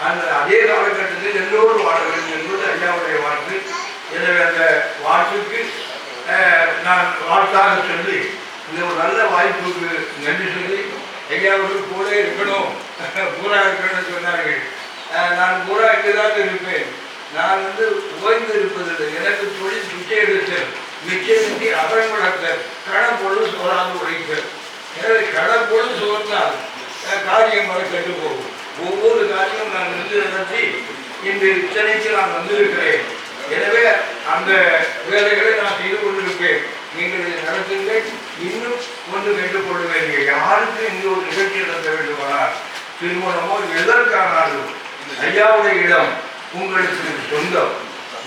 [SPEAKER 3] அந்த அதே காலகட்டத்தில் எல்லோரும் வாழ வேண்டும் என்பது ஐயாவுடைய வாழ்த்து. எனவே அந்த வாழ்த்துக்கு நான் வாழ்த்தாக சொல்லி இந்த ஒரு நல்ல வாய்ப்புக்கு நன்றி சொல்லி ஐயாவுக்கு கூட இருக்கணும், பூரா இருக்கணும்னு சொன்னார்கள். நான் பூரா இங்குதான் இருப்பேன். நான் ஓய்ந்து இருப்பதில்லை. எனக்கு தொழில் பிச்சை எடுத்தல், மிச்சமின்றி அகழ்முழக்கல், கடப்பொழுது சோறாது உழைத்தல். எனவே கடப்பொழுது சோர்ந்தால் காரியம் வரை கெட்டு போகும். ஒவ்வொரு காரியமும் நான் நடத்தி இந்த இத்தனைக்கு நான் வந்திருக்கிறேன். எனவே அந்த வேலைகளை நான் செய்து கொண்டிருப்பேன். நீங்கள் இதை நடத்துங்கள். இன்னும் ஒன்று கேட்டுக்கொள்ள வேண்டிய யாருக்கு இங்கு ஒரு நிகழ்ச்சி நடத்த வேண்டுமானால் திருமணமோ எதற்கானாலும் ஐயாவுடைய இடம் உங்களுக்கு சொந்தம்,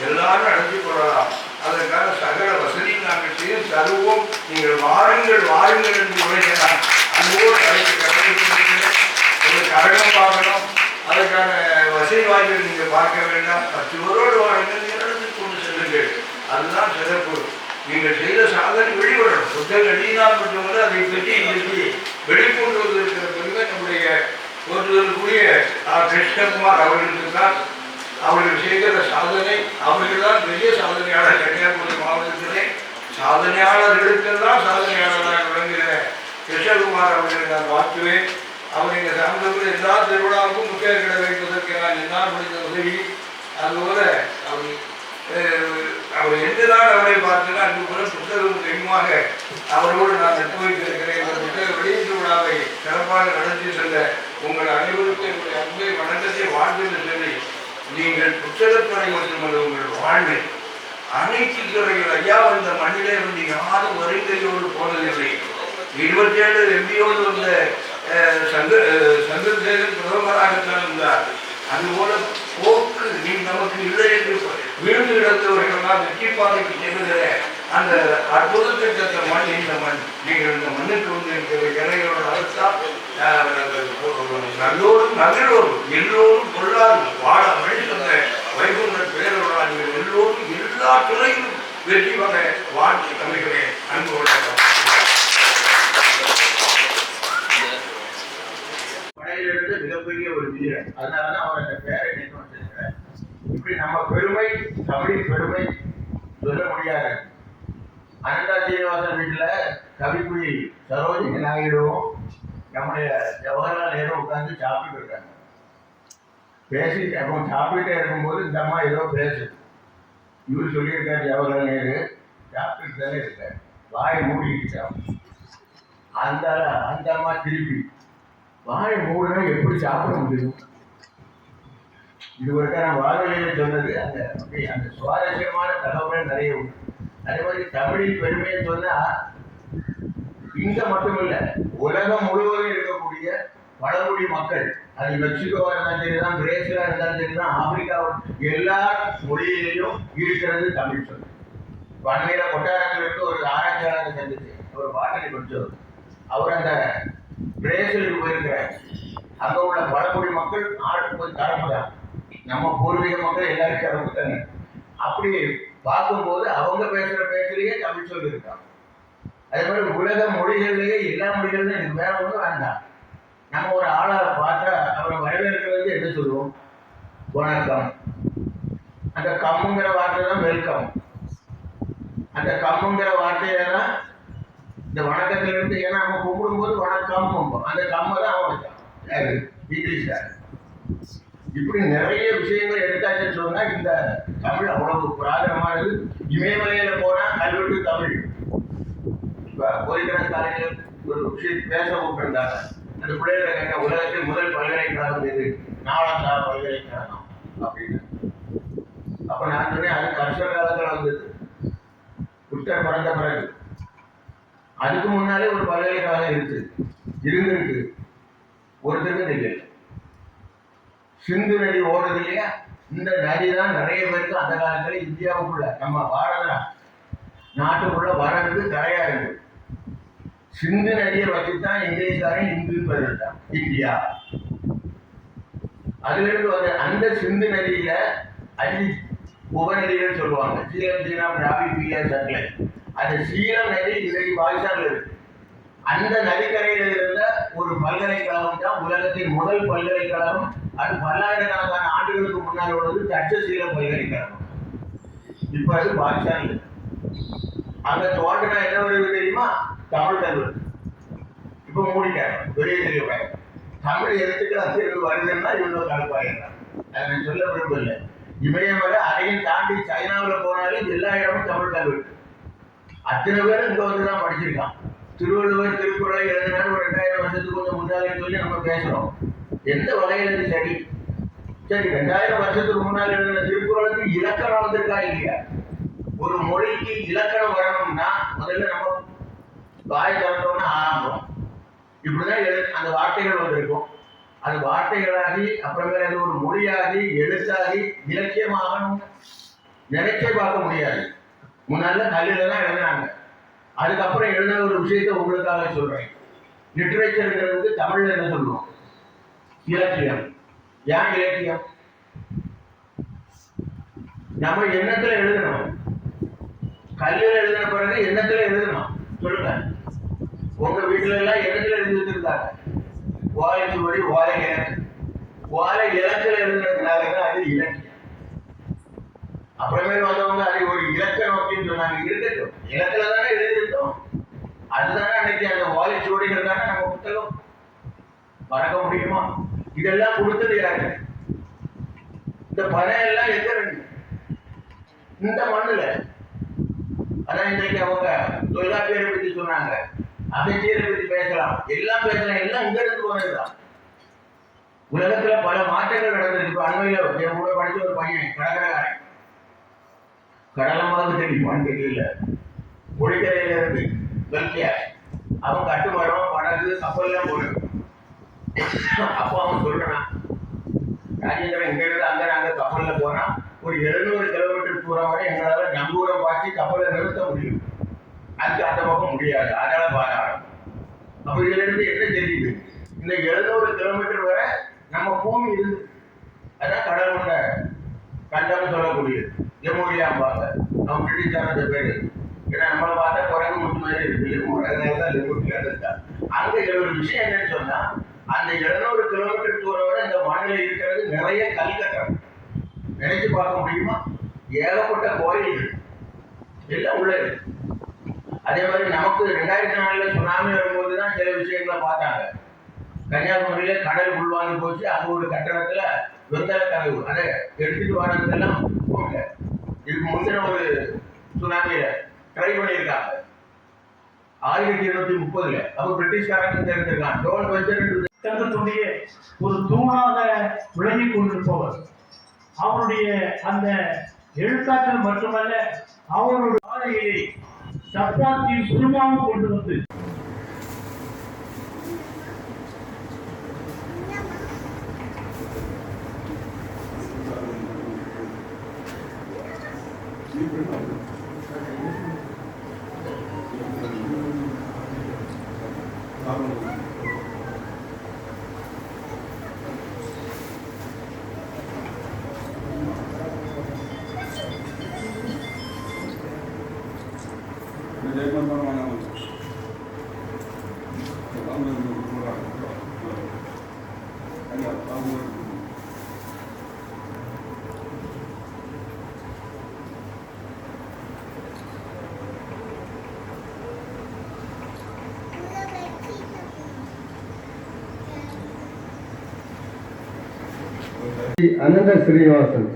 [SPEAKER 3] எல்லாரும் நடத்தி கொள்ளலாம். அதற்கான சகல வசதி நாங்கள் செய்து தருவோம். நீங்கள் வாருங்கள் வாருங்கள் என்று உழைக்கலாம். அன்போடு அழைத்து கடைபிடிக்கிறேன். உங்களுக்கு அரங்கம் பார்க்கணும், அதற்கான வசதி வாய்ப்புகள் நீங்கள் பார்க்க வேண்டாம். 10 பேரோடு வாருங்கள், நடந்து கொண்டு செல்லுங்கள். அதுதான் சிறப்பு. நீங்கள் செய்த சாதனை வெளிவரணும். புத்தகம் எழுதினால் மட்டுமல்ல, அதை பற்றி இன்றைக்கு வெளிக்கொண்டு வந்திருக்கிற பெருமை நம்முடைய போற்றுதலுக்குரிய கிருஷ்ணகுமார் அவர்களுக்கு தான். அவர்கள் செய்கிற சாதனை, அவர்கள் தான் பெரிய சாதனையாளர். கன்னியாகுமரி மாவட்டத்திலே சாதனையாளர்களுக்கெல்லாம் சாதனையாளராக விளங்குகிற கிருஷ்ணகுமார் அவர்களை நான் வாழ்த்துவேன். அவர் எங்கள் சார்ந்தவர்கள் எல்லா திருவிழாவுக்கும் முக்கிய கிட வைப்பதற்கு நான் என்னால் முடிந்த உதவி. அதுபோல அவர் எந்த நாள் அவரை பார்த்தேன்னா அன்று கூட புத்தகம் தெரியுமாக அவரோடு நான் நட்டு வைத்திருக்கிறேன். இந்த புத்தக வெளியீட்டு விழாவை சிறப்பாக நடத்தி செல்ல உங்கள் அனைவருக்கும் என்னுடைய அன்பை வணக்கத்தை வாழ்ந்து சொல்லி, நீங்கள் புத்தகத்துறை மட்டுமல்ல உங்கள் வாழ்வு அனைத்து துறைகள் ஐயா வந்த மண்ணிலே வந்து யாரும் வருகையோடு போனதில்லை. 27 எம்பியோடு வந்த சந்திரசேகர் பிரதமராகத்தான் இருந்தார். அதுபோல போக்கு நீ நமக்கு இல்லை என்று விழுந்து கிடந்தவர்களெல்லாம் வெற்றி பாதைக்கு செல்லுகிற அந்த அற்புதத்தை தந்த மண் இந்த மண். நீங்கள் இந்த மண்ணுக்கு வந்து இருக்கிற இறைகளோட அரசால் நல்லோரும் நகரோரும் எல்லோரும் கொள்ளாது வாழ வழி சொன்ன வைகுண்ட பேரோட நீங்கள் எல்லோரும் எல்லா துறையிலும் வெற்றி பெற வாழ்த்து அமைகிறேன். அன்போட படையிலிருந்து மிகப்பெரிய ஒரு வீரர். அதனாலதான் அவர் அந்த பேரை நினைவு வச்சிருக்கிறார். இப்படி நம்ம பெருமை, தமிழின் பெருமை சொல்ல முடியாது. அனந்தா சீனிவாசன் வீட்டில் கவிக்குழி சரோஜினி நாயுடுவும்
[SPEAKER 7] நம்முடைய ஜவஹர்லால் நேரு உட்காந்து சாப்பிட்டு இருக்காங்க. பேசிட்டு அப்போ சாப்பிட்டே இருக்கும்போது இந்த அம்மா ஏதோ பேசுது. இவர் சொல்லியிருக்காரு ஜவஹர்லால் நேரு சாப்பிட்டு தானே இருக்காரு, வாயை மூடிக்கிட்டான். அந்த அம்மா திருப்பி வாயை மூடினா எப்படி சாப்பிட முடியும்? இது வரைக்கும் நான் வானொலியில் சொன்னது அந்த சுவாரஸ்யமான தகவல்கள் நிறைய உண்டு. அதே மாதிரி தமிழின் பெருமையை சொன்னா இங்க மட்டுமில்லை, உலகம் முழுவதும் இருக்கக்கூடிய பழங்குடி மக்கள், அது மெக்சிகோவா இருந்தாலும் சரிதான், பிரேசிலா இருந்தாலும் சரிதான், ஆப்பிரிக்காவா, எல்லா மொழியிலையும் இருக்கிறது தமிழ் சொல். வன்மையில கொட்டாரத்தில் இருந்து ஒரு ஆராய்ச்சியாளரை சந்திச்சு ஒரு பாட்டனை படிச்சவர். அவர் அந்த பிரேசிலுக்கு போயிருக்கிறார். அங்க உள்ள பழங்குடி மக்கள் ஆளுக்கு போய் தரப்புதான், நம்ம பூர்வீக மக்கள் எல்லாரும் தரப்புத்தாங்க. அப்படி பார்க்கும்போது அவங்க பேசுற பேச்சிலேயே தமிழ் சொல் இருக்காங்க. அதே மாதிரி உலக மொழிகளிலேயே எல்லா மொழிகளிலும் எனக்கு வேற ஒன்றும் வேண்டாம். நம்ம ஒரு ஆளை பார்த்தா அவரை வரவேற்கிறது என்ன சொல்லுவோம்? வணக்கம். அந்த கம்முங்கிற வார்த்தை தான் வெல்கம். அந்த கம்முங்கிற வார்த்தையில தான் இந்த வணக்கத்திலிருந்து, ஏன்னா நம்ம கும்பிடும்போது வணக்கம் கும்போம், அந்த கம்மை தான் அவன் வச்சான் இங்கிலீஷ்ல. இப்படி நிறைய விஷயங்கள் எடுத்தாச்சுன்னு சொன்னா இந்த தமிழ் அவ்வளவு புராதனமானது. இமயமலையில போனா கல்வெட்டு தமிழ். இப்போ போய்கிற காலையில் ஒரு விஷயம் பேச விட்டுருந்தாங்க. அந்த பிள்ளைகளை கேட்ட உலகத்தில் முதல் பல்கலைக்கழகம் இது நாளந்தா பல்கலைக்கழகம் அப்படின்னு. அப்ப நான் சொன்னேன் அது கர்ஷக காலத்தில் வந்தது, புத்தர் பிறந்த பிறகு. அதுக்கு முன்னாலே ஒரு பல்கலைக்கழகம் இருந்திருக்கு, ஒருத்தருக்கு தெரியல. சிந்து நதி ஓடுது இல்லையா, இந்த நதி தான் நிறைய பேருக்கு அந்த காலத்தில் இந்தியாவுக்குள்ள நம்ம பாரத நாட்டுக்குள்ள வர்றது தடையா இருக்கு. சிந்து நதியை வச்சுதான் இங்கிலீஷ்காரன் இந்துன்னு பதில்தான் இந்தியா. அதுல இருந்து வந்து அந்த சிந்து நதியில 5 உபநதிகள் சொல்லுவாங்க. சீலம், சீனம், ராவி, பீலர், சட்லை. அந்த சீலம் நதி இன்னைக்கு பாகிஸ்தான்ல இருக்கு. அந்த நதிக்கரையில இருந்த ஒரு பல்கலைக்கழகம் தான் உலகத்தின் முதல் பல்கலைக்கழகம். அது பல்லாயிரக்கணக்கான ஆண்டுகளுக்கு முன்னால் உள்ளது தட்சசீலம் பல்கலைக்கழகம். இப்ப அது பாகிஸ்தான்ல. அங்க தோட்டனா என்ன வருது தெரியுமா? தமிழ் கல்வெட்டு. இப்ப மூடிட்டாங்க, வெளியே தெரியப்பாங்க. தமிழ் எழுத்துக்கள் அங்கிருந்து வருதுன்னா இவ்வளவு கலப்பாயிடுறாங்க. அதை நான் சொல்ல விரும்பல. இமயமலை அதையும் தாண்டி சைனாவில் போனாலும் எல்லா இடமும் தமிழ் கல்வெட்டு. அத்தனை பேரும் இங்க வந்துதான் படிச்சிருக்கான். திருவள்ளுவர் திருக்குறளை எழுதினாலும் ஒரு 2000 வருஷத்துக்கு கொஞ்சம் முன்னாலே சொல்லி நம்ம பேசுறோம். எந்த வகையில இது சரி? 2000 வருஷத்துக்கு முன்னால் எழுதின திருக்குறளுக்கு இலக்கணம் வந்திருக்கா இல்லையா? ஒரு மொழிக்கு இலக்கணம் வரணும்னா முதல்ல நம்ம வாய் திறந்தோம்னா ஆரம்பம். இப்படிதான் அந்த வார்த்தைகள் வந்திருக்கும். அது வார்த்தைகளாகி அப்புறமேல அது ஒரு மொழியாகி எழுத்தாகி இலக்கியமாகணும் நினைச்சே பார்க்க முடியாது. முன்னால கல்லில தான் எழுதினாங்க. அதுக்கப்புறம் எழுதின ஒரு விஷயத்தை உங்களுக்காக சொல்றேன். லிட்ரேச்சருங்கிறது தமிழ்ல என்ன சொல்லுவோம்? இலக்கியம். ஏன் இலக்கியம்? நம்ம எண்ணத்துல எழுதணும். கல்லில் எழுதின பிறகு எண்ணத்துல எழுதணும். சொல்லுங்க, உங்க வீட்டுல எல்லாம் எண்ணத்துல எழுதி வச்சிருந்தாங்க. ஓலை சுவடி, ஓலை இலக்கு. ஓலை இலக்கில் எழுதுனதுனாலதான் அது இலக்கியம். அப்புறமேல் வந்தவங்க அதை ஒரு இலக்கணம் அப்படின்னு சொன்னாங்க. இருக்கட்டும், இலக்கில தானே எழுதிருக்கோம். அதுதானே அன்னைக்கு அந்த ஓலை சுவடிகள் தானே நம்ம புத்தகம். மறக்க முடியுமா? இதெல்லாம் கொடுத்தது யாரு? இந்த பணம் எல்லாம் எங்க இருக்கு? இந்த மண்ணுல. அதான் இன்றைக்கு அவங்க தொல்காப்பியரை பத்தி சொன்னாங்க, அகத்தியரை பத்தி பேசலாம், எல்லாம் பேசலாம். எல்லாம் இங்க இருந்து போனதுதான். உலகத்துல பல மாற்றங்கள் நடந்திருக்கு. இப்ப அண்மையில என் கூட படிச்ச ஒரு பையன் கடற்கரைக்காரன், கடலமாக தெரியுமான்னு தெரியல, பொழிக்கரையில இருந்து கல்கியா, அவன் கட்டுமரம் படகு கப்பல்லாம் போடுது. அப்போ அவன் சொல்றான், ராஜேந்திரன் இங்க இருந்து அங்க நாங்க கப்பல்ல போனா ஒரு 700 கிலோமீட்டர் தூரம் வரை எங்களால நங்கூரம் பாய்ச்சி கப்பலை நிறுத்த முடியும். அதுக்கு அந்த பக்கம் முடியாது, அதனால பாராடும். அப்ப இதுல இருந்து என்ன தெரியுது? இந்த 700 கிலோமீட்டர் வரை நம்ம பூமி இருந்து, அதான் கடல் கொண்ட கண்டம் சொல்லக்கூடியது. லெமூரியாம்பாங்க, நம்ம பிரிட்டிஷான பேரு. ஏன்னா நம்மளை பார்த்தா குறைவு முட்டு மாதிரி இருக்கு, லெமூர். அதனாலதான் லெமூரியா இருக்கா. அங்க ஒரு விஷயம் என்னன்னு சொன்னா, அந்த 700 கிலோமீட்டர் தூரம் வரை இந்த மண்ணில இருக்கிறது நிறைய கல்கட்டம். நினைச்சு பார்க்க முடியுமா? ஏகப்பட்ட கோயில்கள் எல்லாம் உள்ளது. அதே மாதிரி நமக்கு 2004 சுனாமி வரும்போதுதான் சில விஷயங்களை பார்த்தாங்க. கன்னியாகுமரியில கடல் உள்வாங்கி போச்சு. அவங்களோட கட்டணத்துல வெங்காய கனவு அதை எடுத்துட்டு வரதுக்கெல்லாம் போங்க. இதுக்கு முந்தின ஒரு சுனாமியில ட்ரை பண்ணியிருக்காங்க 1830. அப்ப பிரிட்டிஷ்காரங்க தெரிஞ்சிருக்கான் டோன்ட் வெஞ்சர்
[SPEAKER 8] தங்கத்துடைய ஒரு தூணாக விளங்கி கொண்டிருப்பவர். அவருடைய அந்த எழுத்தாற்றல் மட்டுமல்ல, அவருடைய ஆலையை சப்பாத்தின் குருமாவும் கொண்டு வந்து
[SPEAKER 4] அனந்த ஸ்ரீனிவாசன்.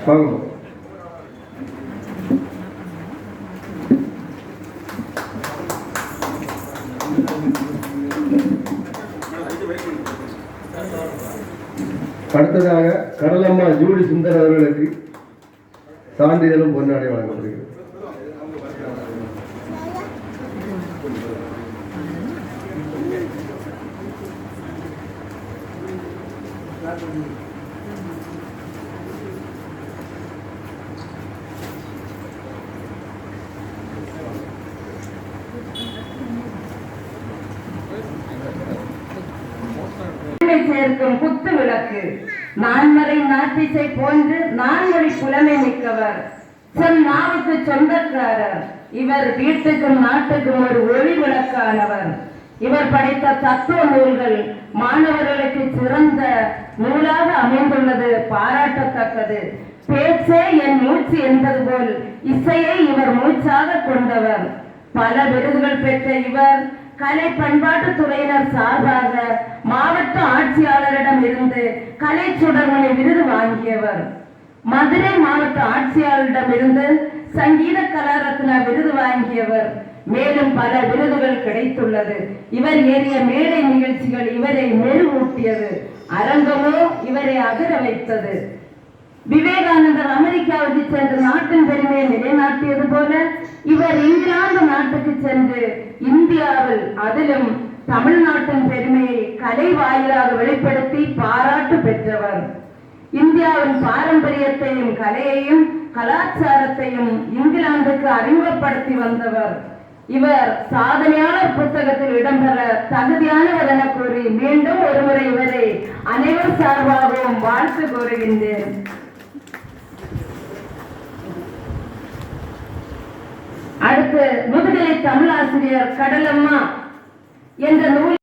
[SPEAKER 4] வாங்க. அடுத்ததாக கடலம்மா ஜூடி சுந்தர் அவர்களுக்கு சான்றிதழும் பொன்னாடை வழங்கப்படுகிறது.
[SPEAKER 9] சேர்க்கும் குத்து விளக்கு நான்மறை நாட்டிசை போன்று நான்மொழி புலமை மிக்கவர். சொல் நாவுக்கு சொந்தக்காரர். இவர் வீட்டுக்கும் நாட்டுக்கும் ஒரு ஒளி விளக்கானவர். இவர் படைத்த தத்துவ நூல்கள் மாணவர்களுக்கு சிறந்த நூலாக அமைந்துள்ளது பாராட்டத்தக்கது. பேச்சே என் மூச்சு என்பது போல் இசையை இவர் மூச்சாக கொண்டவர். பல விருதுகள் பெற்ற இவர் கலை பண்பாட்டு துறையினர் சார்பாக மாவட்ட ஆட்சியாளரிடம் இருந்து கலை சுடர்மணி விருது வாங்கியவர். மதுரை மாவட்ட ஆட்சியாளரிடம் இருந்து சங்கீத கலாரத்னா விருது வாங்கியவர். மேலும் பல விருதுகள் கிடைத்துள்ளது. இவர் ஏறிய மேடை நிகழ்ச்சிகள் இவரை மெருகூட்டியது. அரங்கமோ இவரை அதிர வைத்தது. விவேகானந்தர் அமெரிக்காவுக்கு சென்று நாட்டின் பெருமையை நிலைநாட்டியது போல இவர் இங்கிலாந்து நாட்டுக்கு சென்று இந்தியாவில் அதிலும் தமிழ்நாட்டின் பெருமையை கலை வாயிலாக வெளிப்படுத்தி பாராட்டு பெற்றவர். இந்தியாவின் பாரம்பரியத்தையும் கலையையும் கலாச்சாரத்தையும் இங்கிலாந்துக்கு அறிமுகப்படுத்தி வந்தவர். இவர் சாதனையாளர் புத்தகத்தில் இடம்பெற தகுதியானவர் என கூறி மீண்டும் ஒருமுறை இவரை அனைவர் சார்பாகவும் வாழ்த்து கூறுகின்றேன். அடுத்து முதுகலை தமிழாசிரியர் கடலம்மா என்ற நூல்